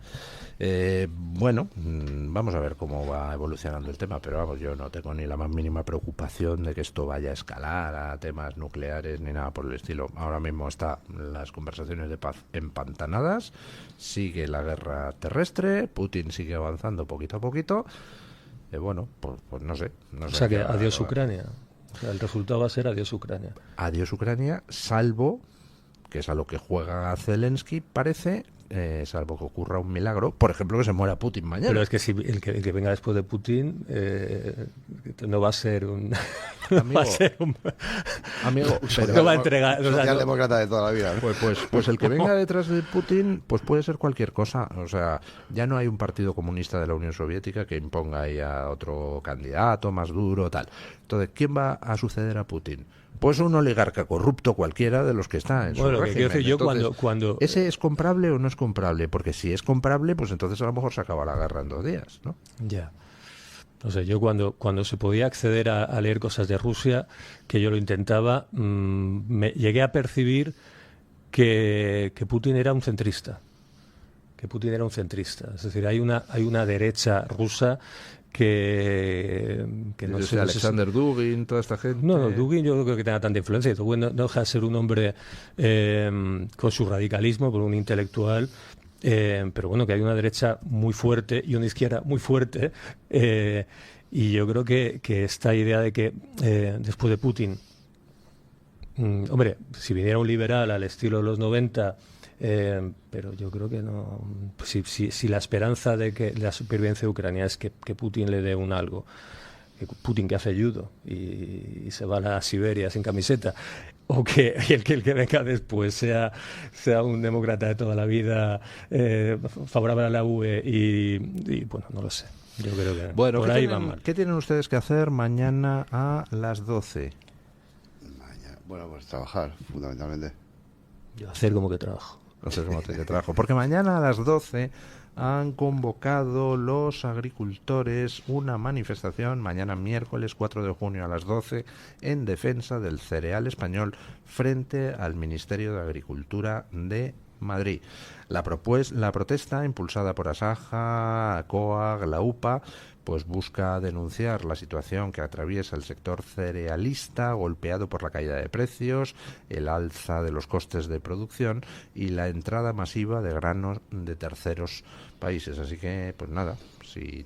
Bueno, vamos a ver cómo va evolucionando el tema, pero vamos, yo no tengo ni la más mínima preocupación de que esto vaya a escalar a temas nucleares ni nada por el estilo. Ahora mismo están las conversaciones de paz empantanadas, sigue la guerra terrestre, Putin sigue avanzando poquito a poquito. Bueno, pues no sé. O sea que adiós Ucrania. O sea, el resultado va a ser adiós Ucrania. Adiós Ucrania, salvo, que es a lo que juega Zelensky, parece, salvo que ocurra un milagro, por ejemplo, que se muera Putin mañana. Pero es que si el que venga después de Putin no va a ser un... Amigo, pero no va a entregar... Socialdemócrata de toda la vida, ¿no? Pues el que venga detrás de Putin pues puede ser cualquier cosa. O sea, ya no hay un partido comunista de la Unión Soviética que imponga ahí a otro candidato más duro, tal. Entonces, ¿quién va a suceder a Putin? Pues un oligarca corrupto cualquiera de los que está en su régimen. Quiero decir yo, entonces, cuando ¿ese es comprable o no es comprable? Porque si es comprable, pues entonces a lo mejor se acaba la guerra en 2 días, ¿no? Ya. No sé, yo cuando se podía acceder a leer cosas de Rusia, que yo lo intentaba, me llegué a percibir que Putin era un centrista. Es decir, hay una derecha rusa que no sé... Alexander Dugin, toda esta gente... No, Dugin yo no creo que tenga tanta influencia. Dugin no deja de ser un hombre con su radicalismo, con un intelectual... pero bueno, que hay una derecha muy fuerte y una izquierda muy fuerte, y yo creo que esta idea de que después de Putin, hombre, si viniera un liberal al estilo de los 90, pero yo creo que no, si la esperanza de que la supervivencia de Ucrania es que Putin le dé un algo, Putin que hace judo y se va a la Siberia sin camiseta, o que el que venga después sea un demócrata de toda la vida, favorable a la UE y bueno, no lo sé. Yo creo que por ahí va mal. ¿Qué tienen ustedes que hacer mañana a las 12? Bueno, pues trabajar, fundamentalmente. Yo hacer como que trabajo. Porque mañana a las 12 han convocado los agricultores una manifestación mañana miércoles 4 de junio a las 12 en defensa del cereal español frente al Ministerio de Agricultura de Madrid. La protesta, impulsada por Asaja, COAG, la UPA, pues busca denunciar la situación que atraviesa el sector cerealista, golpeado por la caída de precios, el alza de los costes de producción y la entrada masiva de granos de terceros países. Así que, pues nada, si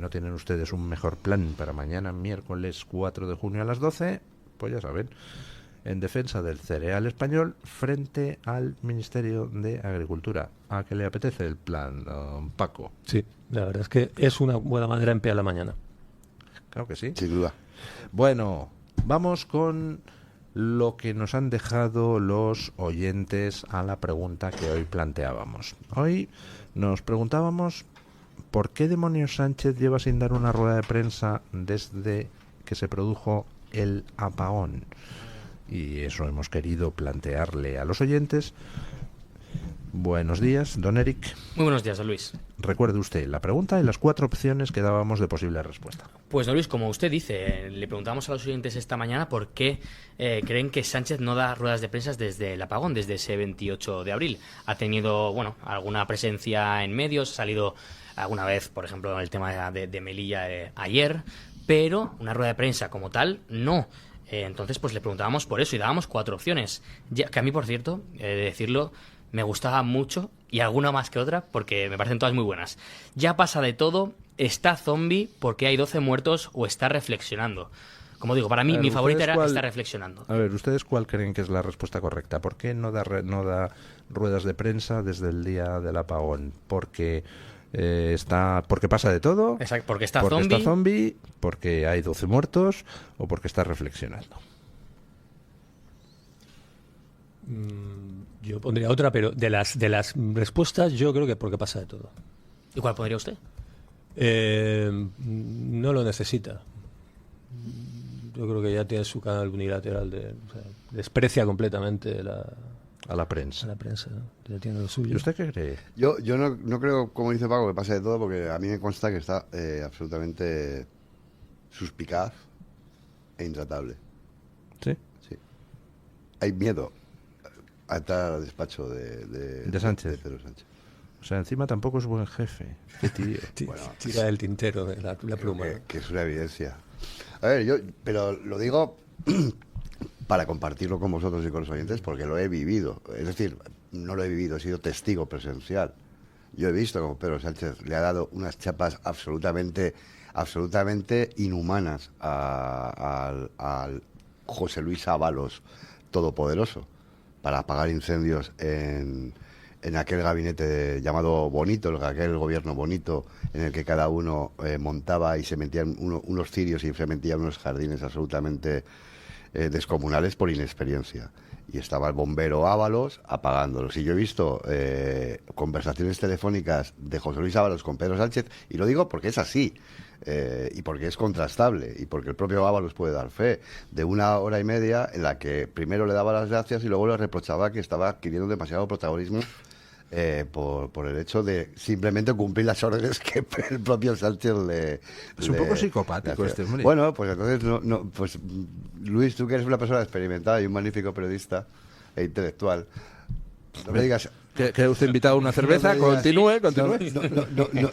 no tienen ustedes un mejor plan para mañana, miércoles 4 de junio a las 12, pues ya saben, en defensa del cereal español frente al Ministerio de Agricultura. ¿A qué le apetece el plan, don Paco? Sí, la verdad es que es una buena manera de empezar la mañana. Claro que sí. Sin duda. Bueno, vamos con lo que nos han dejado los oyentes a la pregunta que hoy planteábamos. Hoy nos preguntábamos ¿por qué demonios Sánchez lleva sin dar una rueda de prensa desde que se produjo el apagón? Y eso hemos querido plantearle a los oyentes. Buenos días, don Eric. Muy buenos días, don Luis. Recuerde usted la pregunta y las 4 opciones que dábamos de posible respuesta. Pues, don Luis, como usted dice, le preguntamos a los oyentes esta mañana por qué creen que Sánchez no da ruedas de prensa desde el apagón, desde ese 28 de abril. Ha tenido, bueno, alguna presencia en medios, ha salido alguna vez, por ejemplo, en el tema de Melilla ayer, pero una rueda de prensa como tal, no. Entonces, pues le preguntábamos por eso y dábamos 4 opciones. Ya, que a mí, por cierto, de decirlo, me gustaba mucho y alguna más que otra porque me parecen todas muy buenas. Ya pasa de todo, está zombie porque hay 12 muertos o está reflexionando. Como digo, para mí mi favorita era está reflexionando. A ver, ¿ustedes cuál creen que es la respuesta correcta? ¿Por qué no da ruedas de prensa desde el día del apagón? Porque porque pasa de todo. Exacto, porque está zombie, porque hay 12 muertos o porque está reflexionando. Yo pondría otra, pero de las respuestas yo creo que porque pasa de todo. ¿Y cuál pondría usted? No lo necesita. Yo creo que ya tiene su canal unilateral desprecia completamente a la prensa. ¿No? Ya tiene lo suyo. ¿Y usted qué cree? Yo no creo, como dice Paco, que pase de todo, porque a mí me consta que está absolutamente suspicaz e intratable. ¿Sí? Sí. Hay miedo a entrar al despacho de Sánchez. De Pedro Sánchez. O sea, encima tampoco es buen jefe. Qué tío. Bueno, tira del tintero de la pluma. Que es una evidencia. A ver, pero lo digo para compartirlo con vosotros y con los oyentes, porque lo he vivido. Es decir, no lo he vivido, he sido testigo presencial. Yo he visto como Pedro Sánchez le ha dado unas chapas absolutamente inhumanas al José Luis Ábalos todopoderoso para apagar incendios en aquel gabinete llamado Bonito, aquel gobierno bonito en el que cada uno montaba y se metían unos cirios y se metían unos jardines absolutamente descomunales por inexperiencia. Y estaba el bombero Ábalos apagándolos. Y yo he visto conversaciones telefónicas de José Luis Ábalos con Pedro Sánchez, y lo digo porque es así, y porque es contrastable, y porque el propio Ábalos puede dar fe, de 1 hora y media en la que primero le daba las gracias y luego le reprochaba que estaba adquiriendo demasiado protagonismo por el hecho de simplemente cumplir las órdenes que el propio Sánchez le... Es un poco psicopático este hombre. Bueno, pues entonces, pues Luis, tú que eres una persona experimentada y un magnífico periodista e intelectual, no me digas... ¿Que usted ha invitado a una cerveza? Continúe.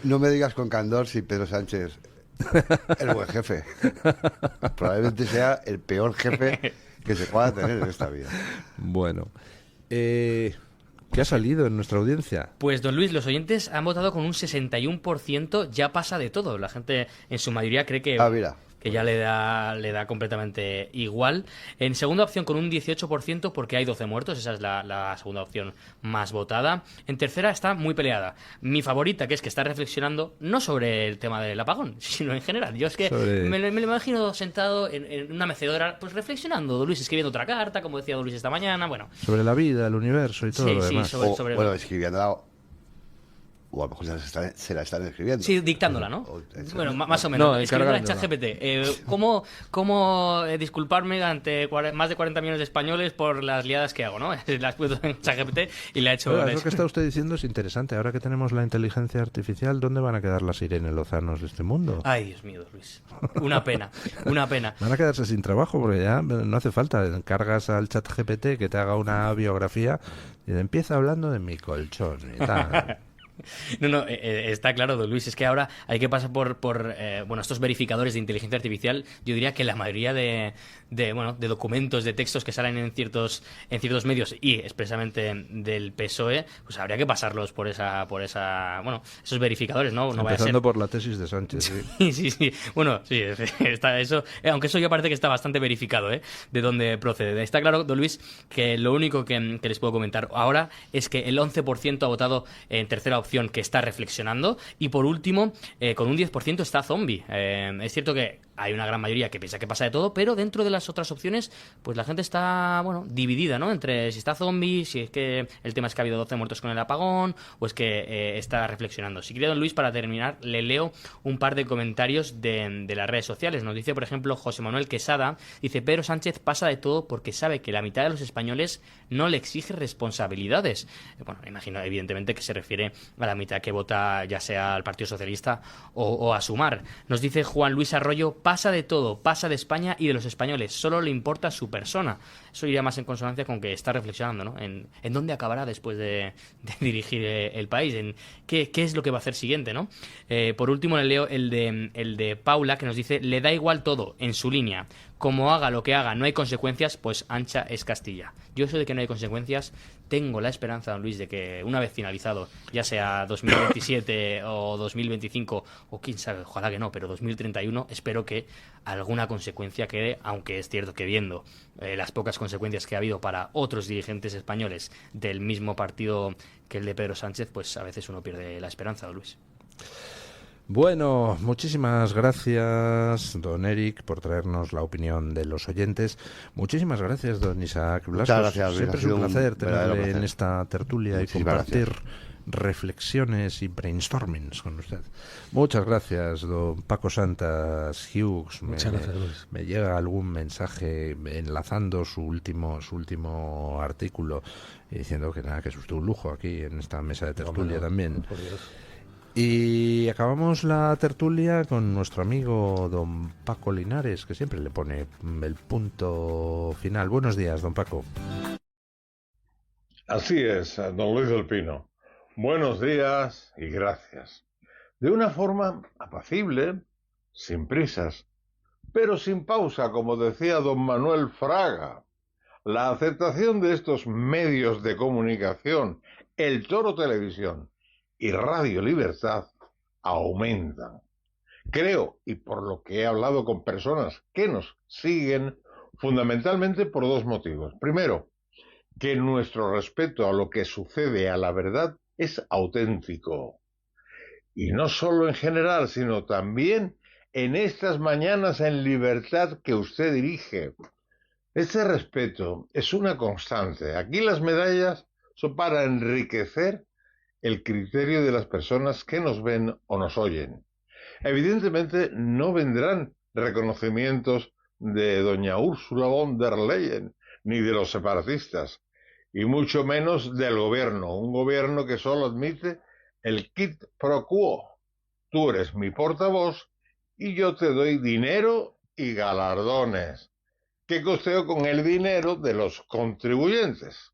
No me digas con candor si Pedro Sánchez es buen jefe. Probablemente sea el peor jefe que se pueda tener en esta vida. Bueno, ¿qué ha salido en nuestra audiencia? Pues, don Luis, los oyentes han votado con un 61%, ya pasa de todo. La gente, en su mayoría, cree que ya le da completamente igual. En segunda opción, con un 18%, porque hay 12 muertos. Esa es la segunda opción más votada. En tercera está muy peleada. Mi favorita, que es que está reflexionando, no sobre el tema del apagón, sino en general. Yo es que me lo imagino sentado en una mecedora, pues reflexionando. Don Luis escribiendo otra carta, como decía Don Luis esta mañana. Bueno, sobre la vida, el universo y todo lo demás. Bueno, escribiendo... O a lo mejor se la están escribiendo. Sí, dictándola, ¿no? Bueno, más o menos. Escribiéndola en ChatGPT. ¿Cómo disculparme ante más de 40 millones de españoles por las liadas que hago, ¿no? La he puesto en ChatGPT y la he hecho... Eso que está usted diciendo es interesante. Ahora que tenemos la inteligencia artificial, ¿dónde van a quedar las Irene Lozanos de este mundo? Ay, Dios mío, Luis. Una pena. Van a quedarse sin trabajo porque ya no hace falta. Encargas al ChatGPT que te haga una biografía y empieza hablando de mi colchón y tal. No, está claro, don Luis, es que ahora hay que pasar por estos verificadores de inteligencia artificial. Yo diría que la mayoría de documentos, de textos que salen en ciertos medios y expresamente del PSOE, pues habría que pasarlos por esos verificadores, ¿no? Empezando por la tesis de Sánchez. Sí. Bueno, sí, está eso, aunque eso ya parece que está bastante verificado, de dónde procede. Está claro, don Luis, que lo único que les puedo comentar ahora es que el 11% ha votado en tercera opción, que está reflexionando, y por último, con un 10% está zombie. Es cierto que hay una gran mayoría que piensa que pasa de todo, pero dentro de las otras opciones, pues la gente está, dividida, ¿no? Entre si está zombie, si es que el tema es que ha habido 12 muertos con el apagón, o es que está reflexionando. Si quiere, don Luis, para terminar, le leo un par de comentarios de las redes sociales. Nos dice, por ejemplo, José Manuel Quesada, dice: Pedro Sánchez pasa de todo porque sabe que la mitad de los españoles no le exige responsabilidades. Bueno, me imagino, evidentemente, que se refiere a la mitad que vota ya sea al Partido Socialista o a Sumar. Nos dice Juan Luis Arroyo: pasa de todo, pasa de España y de los españoles, solo le importa su persona. Eso iría más en consonancia con que está reflexionando, ¿no? En dónde acabará después de dirigir el país, en qué es lo que va a hacer siguiente, ¿no? Por último, le leo el de Paula, que nos dice: le da igual todo, en su línea. Como haga lo que haga, no hay consecuencias, pues ancha es Castilla. Yo eso de que no hay consecuencias, tengo la esperanza, don Luis, de que una vez finalizado, ya sea 2027 o 2025, o quién sabe, ojalá que no, pero 2031, espero que alguna consecuencia quede, aunque es cierto que viendo las pocas consecuencias que ha habido para otros dirigentes españoles del mismo partido que el de Pedro Sánchez, pues a veces uno pierde la esperanza, don Luis. Bueno, muchísimas gracias, don Eric, por traernos la opinión de los oyentes. Muchísimas gracias, don Isaac Blascos. Muchas gracias, siempre es un placer tenerle en esta tertulia Muchísimas y compartir reflexiones y brainstormings con usted. Muchas gracias, don Paco Santas Hughes. Muchas gracias, Luis. Me llega algún mensaje enlazando su último artículo y diciendo que nada, que es usted un lujo aquí en esta mesa de tertulia también. Por Dios. Y acabamos la tertulia con nuestro amigo don Paco Linares, que siempre le pone el punto final. Buenos días, don Paco. Así es, don Luis del Pino. Buenos días y gracias. De una forma apacible, sin prisas, pero sin pausa, como decía don Manuel Fraga. La aceptación de estos medios de comunicación, el Toro Televisión y Radio Libertad, aumentan. Creo, y por lo que he hablado con personas que nos siguen, fundamentalmente por dos motivos. Primero, que nuestro respeto a lo que sucede, a la verdad, es auténtico. Y no solo en general, sino también en estas mañanas en libertad que usted dirige. Este respeto es una constante. Aquí las medallas son para enriquecer el criterio de las personas que nos ven o nos oyen. Evidentemente no vendrán reconocimientos de doña Úrsula von der Leyen ni de los separatistas, y mucho menos del gobierno, un gobierno que solo admite el quid pro quo. Tú eres mi portavoz y yo te doy dinero y galardones, que costeo con el dinero de los contribuyentes.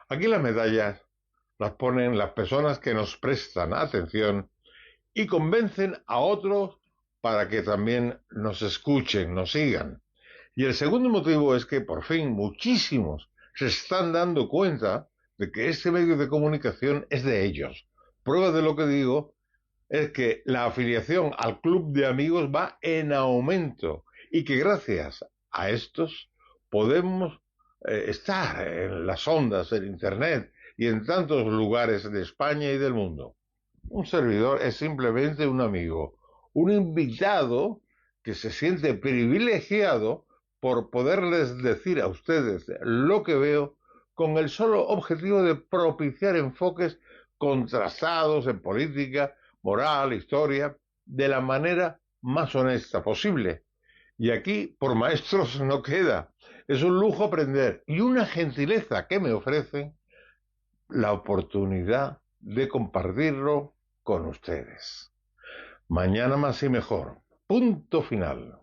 Aquí las medallas las ponen las personas que nos prestan atención y convencen a otros para que también nos escuchen, nos sigan. Y el segundo motivo es que por fin muchísimos se están dando cuenta de que este medio de comunicación es de ellos. Prueba de lo que digo es que la afiliación al club de amigos va en aumento y que gracias a estos podemos estar en las ondas del Internet y en tantos lugares de España y del mundo. Un servidor es simplemente un amigo, un invitado que se siente privilegiado por poderles decir a ustedes lo que veo con el solo objetivo de propiciar enfoques contrastados en política, moral, historia, de la manera más honesta posible. Y aquí, por maestros no queda. Es un lujo aprender y una gentileza que me ofrecen la oportunidad de compartirlo con ustedes. Mañana más y mejor. Punto final.